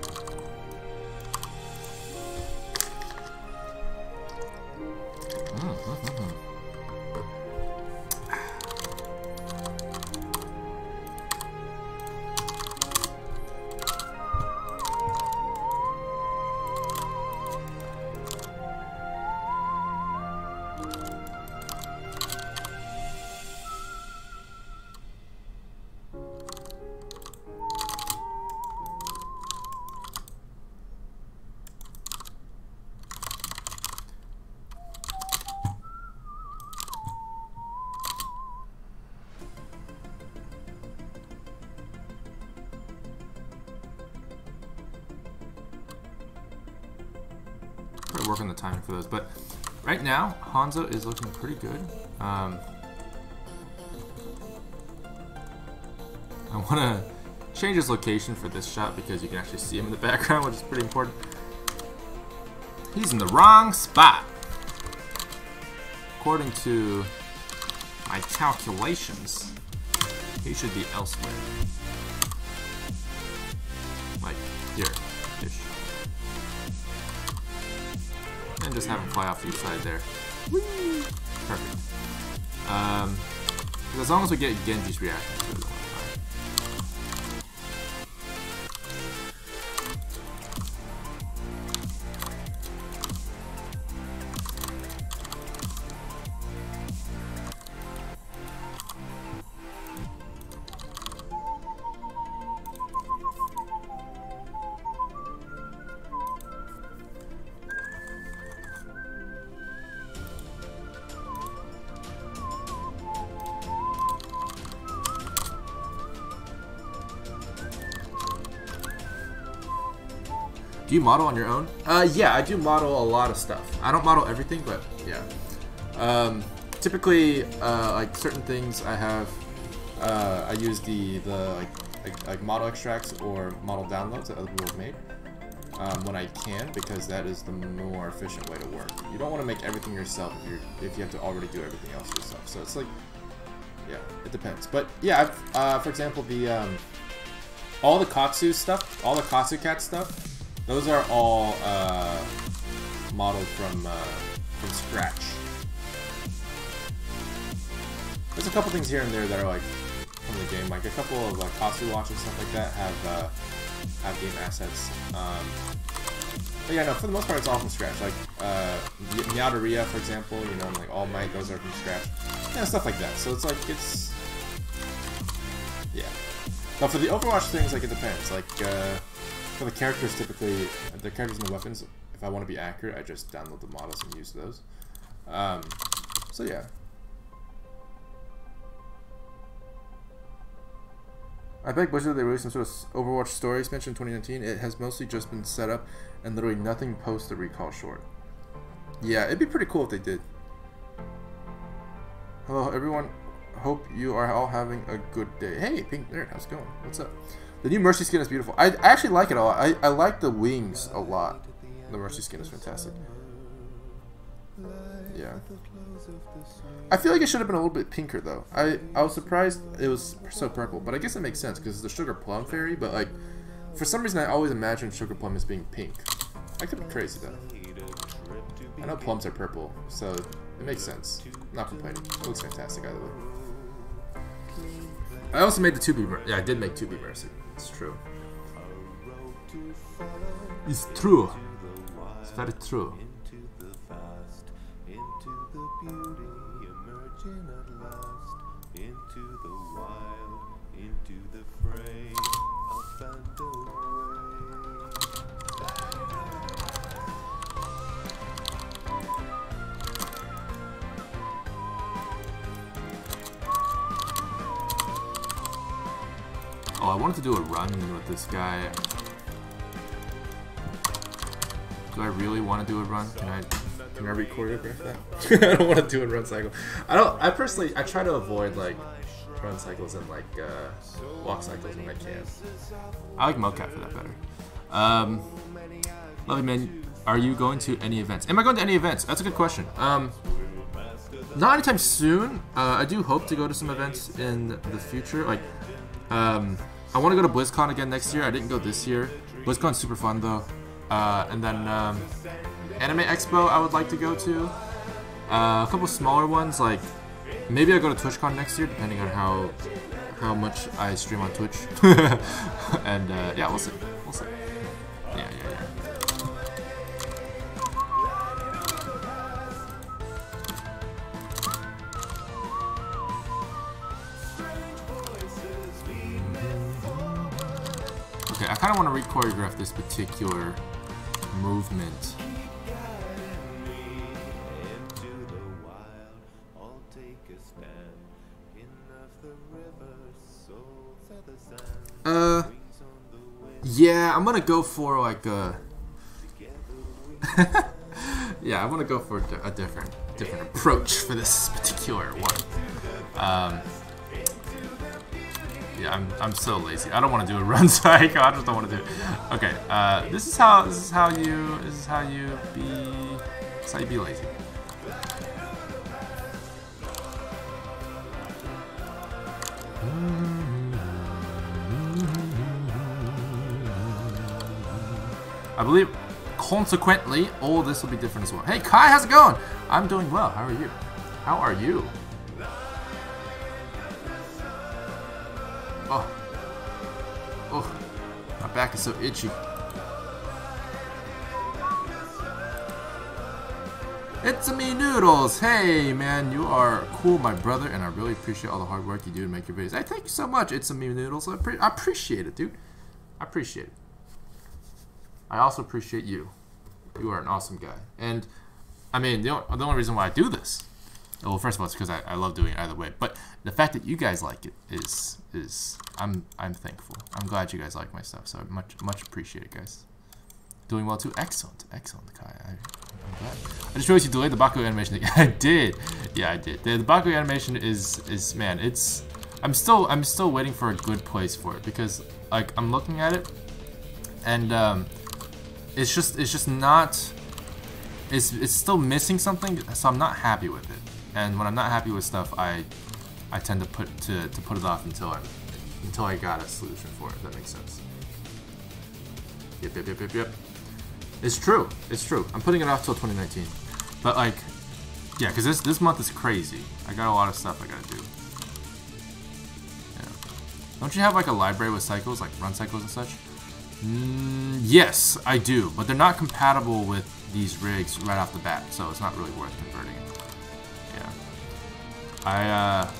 Work on the timing for those, but right now Hanzo is looking pretty good. I want to change his location for this shot because you can actually see him in the background, which is pretty important. He's in the wrong spot according to my calculations. He should be elsewhere, like here-ish. And just have him fly off to the side there. Whee! Perfect. As long as we get Genji's reaction to it, Do you model on your own? Yeah, I do model a lot of stuff. I don't model everything, but yeah. Typically, like certain things I have, I use the like model extracts or model downloads that other people have made when I can, because that is the more efficient way to work. You don't want to make everything yourself if you have to already do everything else yourself. So it's like, yeah, it depends. But yeah, I've, for example, the all the Katsu stuff, all the Katsuwatch stuff, those are all modeled from scratch. There's a couple things here and there that are like from the game, like a couple of Katsuwatch and stuff like that have game assets. But yeah, no, for the most part, it's all from scratch. Like Meowderia, for example, you know, like All Might, those are from scratch. Yeah, stuff like that. So it's like yeah. But for the Overwatch things, like it depends. Like for the characters, typically the characters and the weapons, if I want to be accurate, I just download the models and use those. So yeah. I beg Blizzard they release some sort of Overwatch story expansion in 2019. It has mostly just been set up and literally nothing post the recall short. Yeah, it'd be pretty cool if they did. Hello everyone, hope you are all having a good day. Hey, Pink Nerd, how's it going? What's up? The new Mercy skin is beautiful. I actually like it a lot. I like the wings a lot. The Mercy skin is fantastic. Yeah. I feel like it should have been a little bit pinker though. I was surprised it was so purple, but I guess it makes sense because it's the Sugar Plum Fairy, but like for some reason I always imagined Sugar Plum as being pink. I could be crazy though. I know plums are purple, so it makes sense. I'm not complaining. It looks fantastic either way. I also made the 2B Mercy. Yeah, I did make 2B Mercy. It's true. It's true. It's very true. Oh, I wanted to do a run with this guy. Do I really want to do a run? Can I re-choreograph that? I don't want to do a run cycle. I personally try to avoid like run cycles and like walk cycles when I can. I like mocap for that better. Lovely man, are you going to any events? Am I going to any events? That's a good question. Not anytime soon. I do hope to go to some events in the future. Like, I want to go to BlizzCon again next year. I didn't go this year. BlizzCon's super fun though. And then Anime Expo I would like to go to. A couple smaller ones, like maybe I'll go to TwitchCon next year, depending on how much I stream on Twitch. And yeah, we'll see. We'll see. Yeah. Okay, I kind of want to re-choreograph this particular movement. Yeah, I'm gonna go for like a yeah, I want to go for a different approach for this particular one. Yeah, I'm so lazy. I don't want to do a run cycle. I just don't want to do it. Okay, this is how you be lazy. I believe, consequently, all this will be different as well. Hey, Kai, how's it going? I'm doing well. How are you? How are you? Oh, my back is so itchy. It's me, Noodles. Hey, man, you are cool, my brother, and I really appreciate all the hard work you do to make your videos. Hey, thank you so much. It's me, Noodles. I appreciate it, dude. I appreciate it. I also appreciate you. You are an awesome guy. And, I mean, the only reason why I do this, well, first of all, it's because I love doing it either way. But the fact that you guys like it is I'm thankful. I'm glad you guys like my stuff. So much appreciated, guys. doing well too. Excellent, excellent, Kai. I'm glad. I just realized you delayed the Bakugo animation. I did. Yeah, I did. The Bakugo animation is man. It's. I'm still waiting for a good place for it because like I'm looking at it, and it's just not. It's still missing something, so I'm not happy with it. And when I'm not happy with stuff, I tend to put it off until I got a solution for it. If that makes sense. Yep. It's true. It's true. I'm putting it off till 2019. But like, yeah, because this month is crazy. I got a lot of stuff I gotta do. Yeah. Don't you have like a library with cycles, like run cycles and such? Yes, I do, but they're not compatible with these rigs right off the bat, so it's not really worth converting it. Yeah.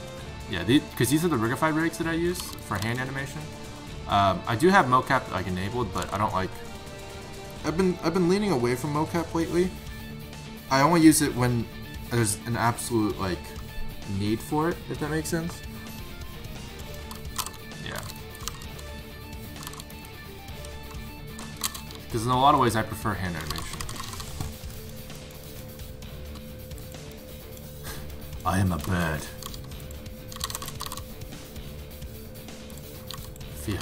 Yeah, because these are the rigified rigs that I use for hand animation. I do have mocap like enabled, but I don't like. I've been leaning away from mocap lately. I only use it when there's an absolute like need for it, if that makes sense. Yeah. Because in a lot of ways, I prefer hand animation. I am a bird. Feel me.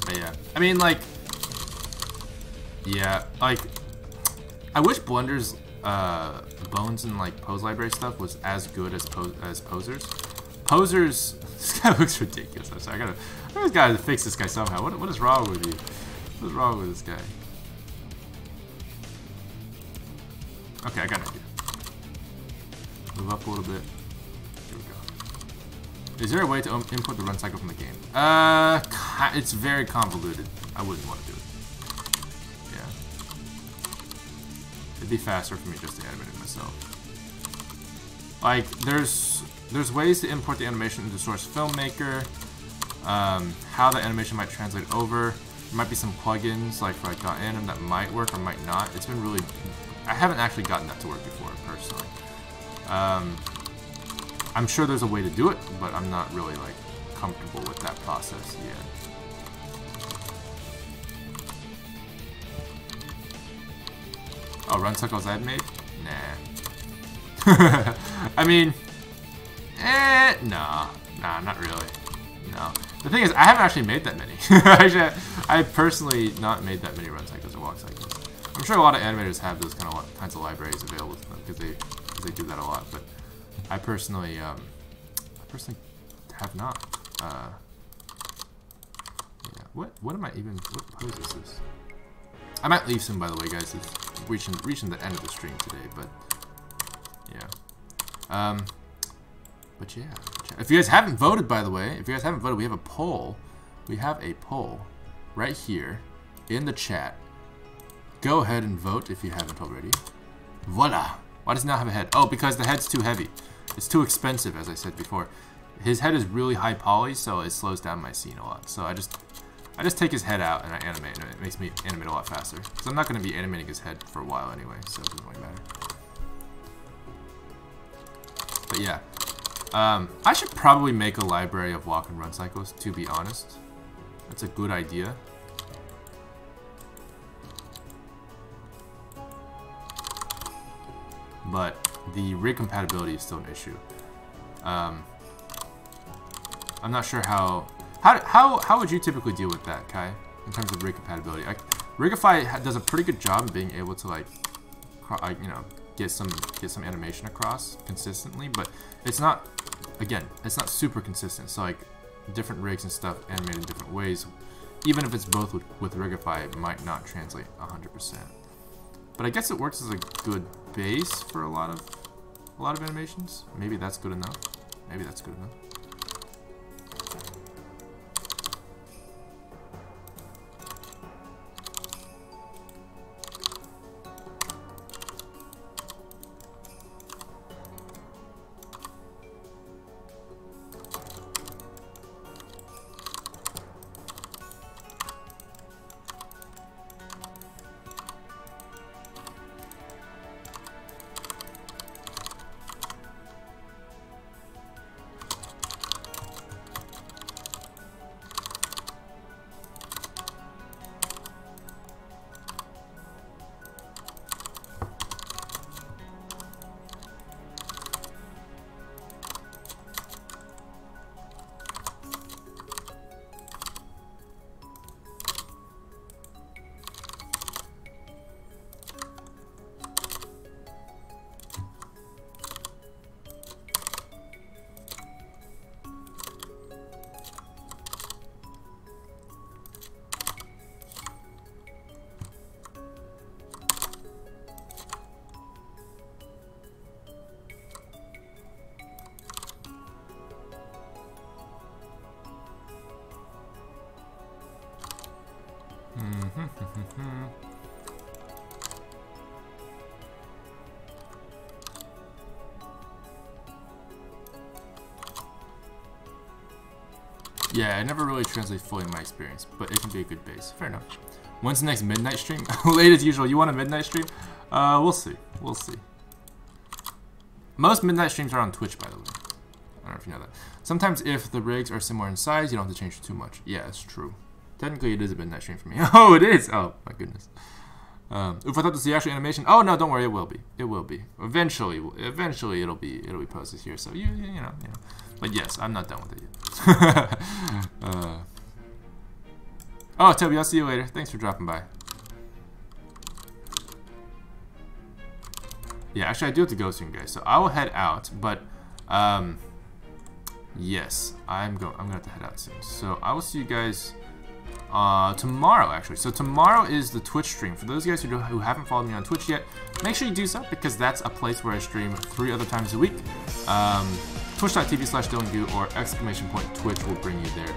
But yeah, I mean, like, yeah, like, I wish Blender's bones and like pose library stuff was as good as posers. Posers, this guy looks ridiculous. I'm sorry, I just gotta fix this guy somehow. What is wrong with you? What is wrong with this guy? Okay, I got an idea. Move up a little bit. Here we go. Is there a way to import the run cycle from the game? It's very convoluted. I wouldn't want to do it. Yeah. It'd be faster for me just to animate it myself. Like, there's ways to import the animation into Source Filmmaker. How the animation might translate over. There might be some plugins like for .anim that might work or might not. It's been really. I haven't actually gotten that to work before, personally. I'm sure there's a way to do it, but I'm not really like comfortable with that process yet. Oh, run cycles I've made? Nah. I mean, nah, not really. No. The thing is, I haven't actually made that many. Actually, I've personally not made that many run cycles or walk cycles. I'm sure a lot of animators have those kinds of libraries available to them because they do that a lot. But I personally have not. Yeah. What am I even? What pose is this? I might leave soon, by the way, guys. It's reaching the end of the stream today, but yeah. But yeah. If you guys haven't voted, by the way, we have a poll. We have a poll right here in the chat. Go ahead and vote if you haven't already. Voila! Why does he not have a head? Oh, because the head's too heavy. It's too expensive, as I said before. His head is really high poly, so it slows down my scene a lot. So I just take his head out and I animate, and it makes me animate a lot faster. Because I'm not going to be animating his head for a while anyway, so it doesn't really matter. But yeah. I should probably make a library of walk and run cycles, to be honest. That's a good idea. But the rig compatibility is still an issue. I'm not sure how would you typically deal with that, Kai, in terms of rig compatibility? Rigify does a pretty good job of being able to like you know, get some animation across consistently, but it's not. Again, it's not super consistent. So like different rigs and stuff animated in different ways, even if it's both with Rigify, it might not translate 100%. But I guess it works as a good base for a lot of animations. Maybe that's good enough. Maybe that's good enough. Yeah, it never really translates fully in my experience, but it can be a good base. Fair enough. When's the next midnight stream? Late as usual. You want a midnight stream? We'll see. We'll see. Most midnight streams are on Twitch, by the way. I don't know if you know that. Sometimes if the rigs are similar in size, you don't have to change too much. Yeah, it's true. Technically, it is a midnight stream for me. Oh, it is! Oh, my goodness. If I thought this was the actual animation, oh no, don't worry, it will be. It will be. Eventually it'll be posted here. So you know. But yes, I'm not done with it yet. Oh, Toby, I'll see you later. Thanks for dropping by. Yeah, actually, I do have to go soon, guys. So I will head out, but yes, I'm gonna have to head out soon. So I will see you guys tomorrow, actually. So tomorrow is the Twitch stream. For those guys who haven't followed me on Twitch yet, make sure you do so, because that's a place where I stream 3 other times a week. Twitch.tv/dillongoo or !Twitch will bring you there.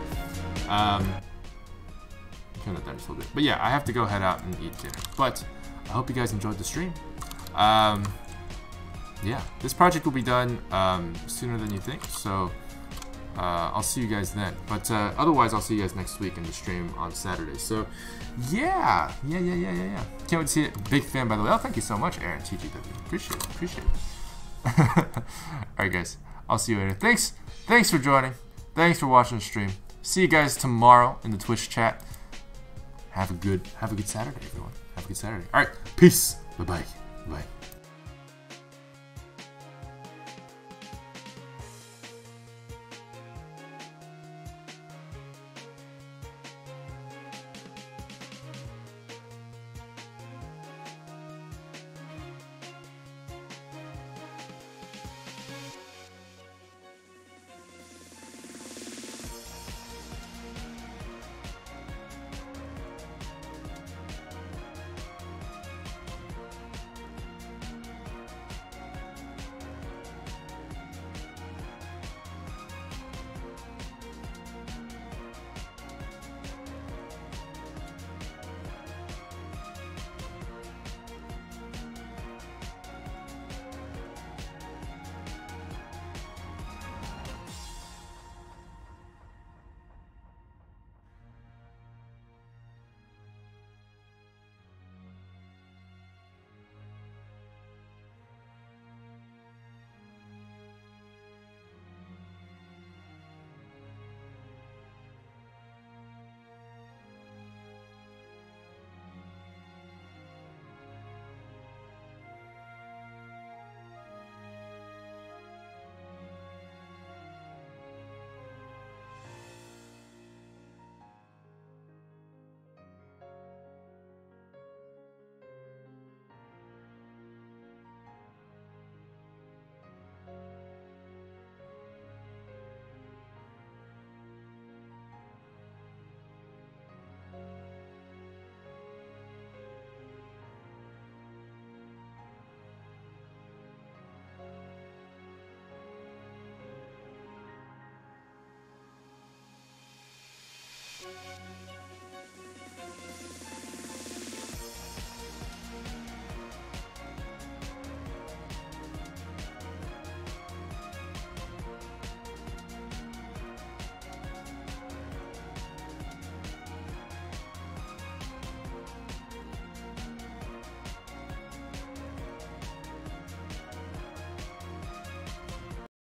Turn that down just a little bit. But yeah, I have to go head out and eat dinner. But I hope you guys enjoyed the stream. Yeah, this project will be done sooner than you think. So I'll see you guys then. But otherwise, I'll see you guys next week in the stream on Saturday. So yeah. Can't wait to see it. Big fan, by the way. Oh, thank you so much, Aaron TGW. Appreciate it. Alright, guys. I'll see you later. Thanks for joining. Thanks for watching the stream. See you guys tomorrow in the Twitch chat. Have a good Saturday, everyone. Have a good Saturday. Alright, peace. Bye-bye. Bye.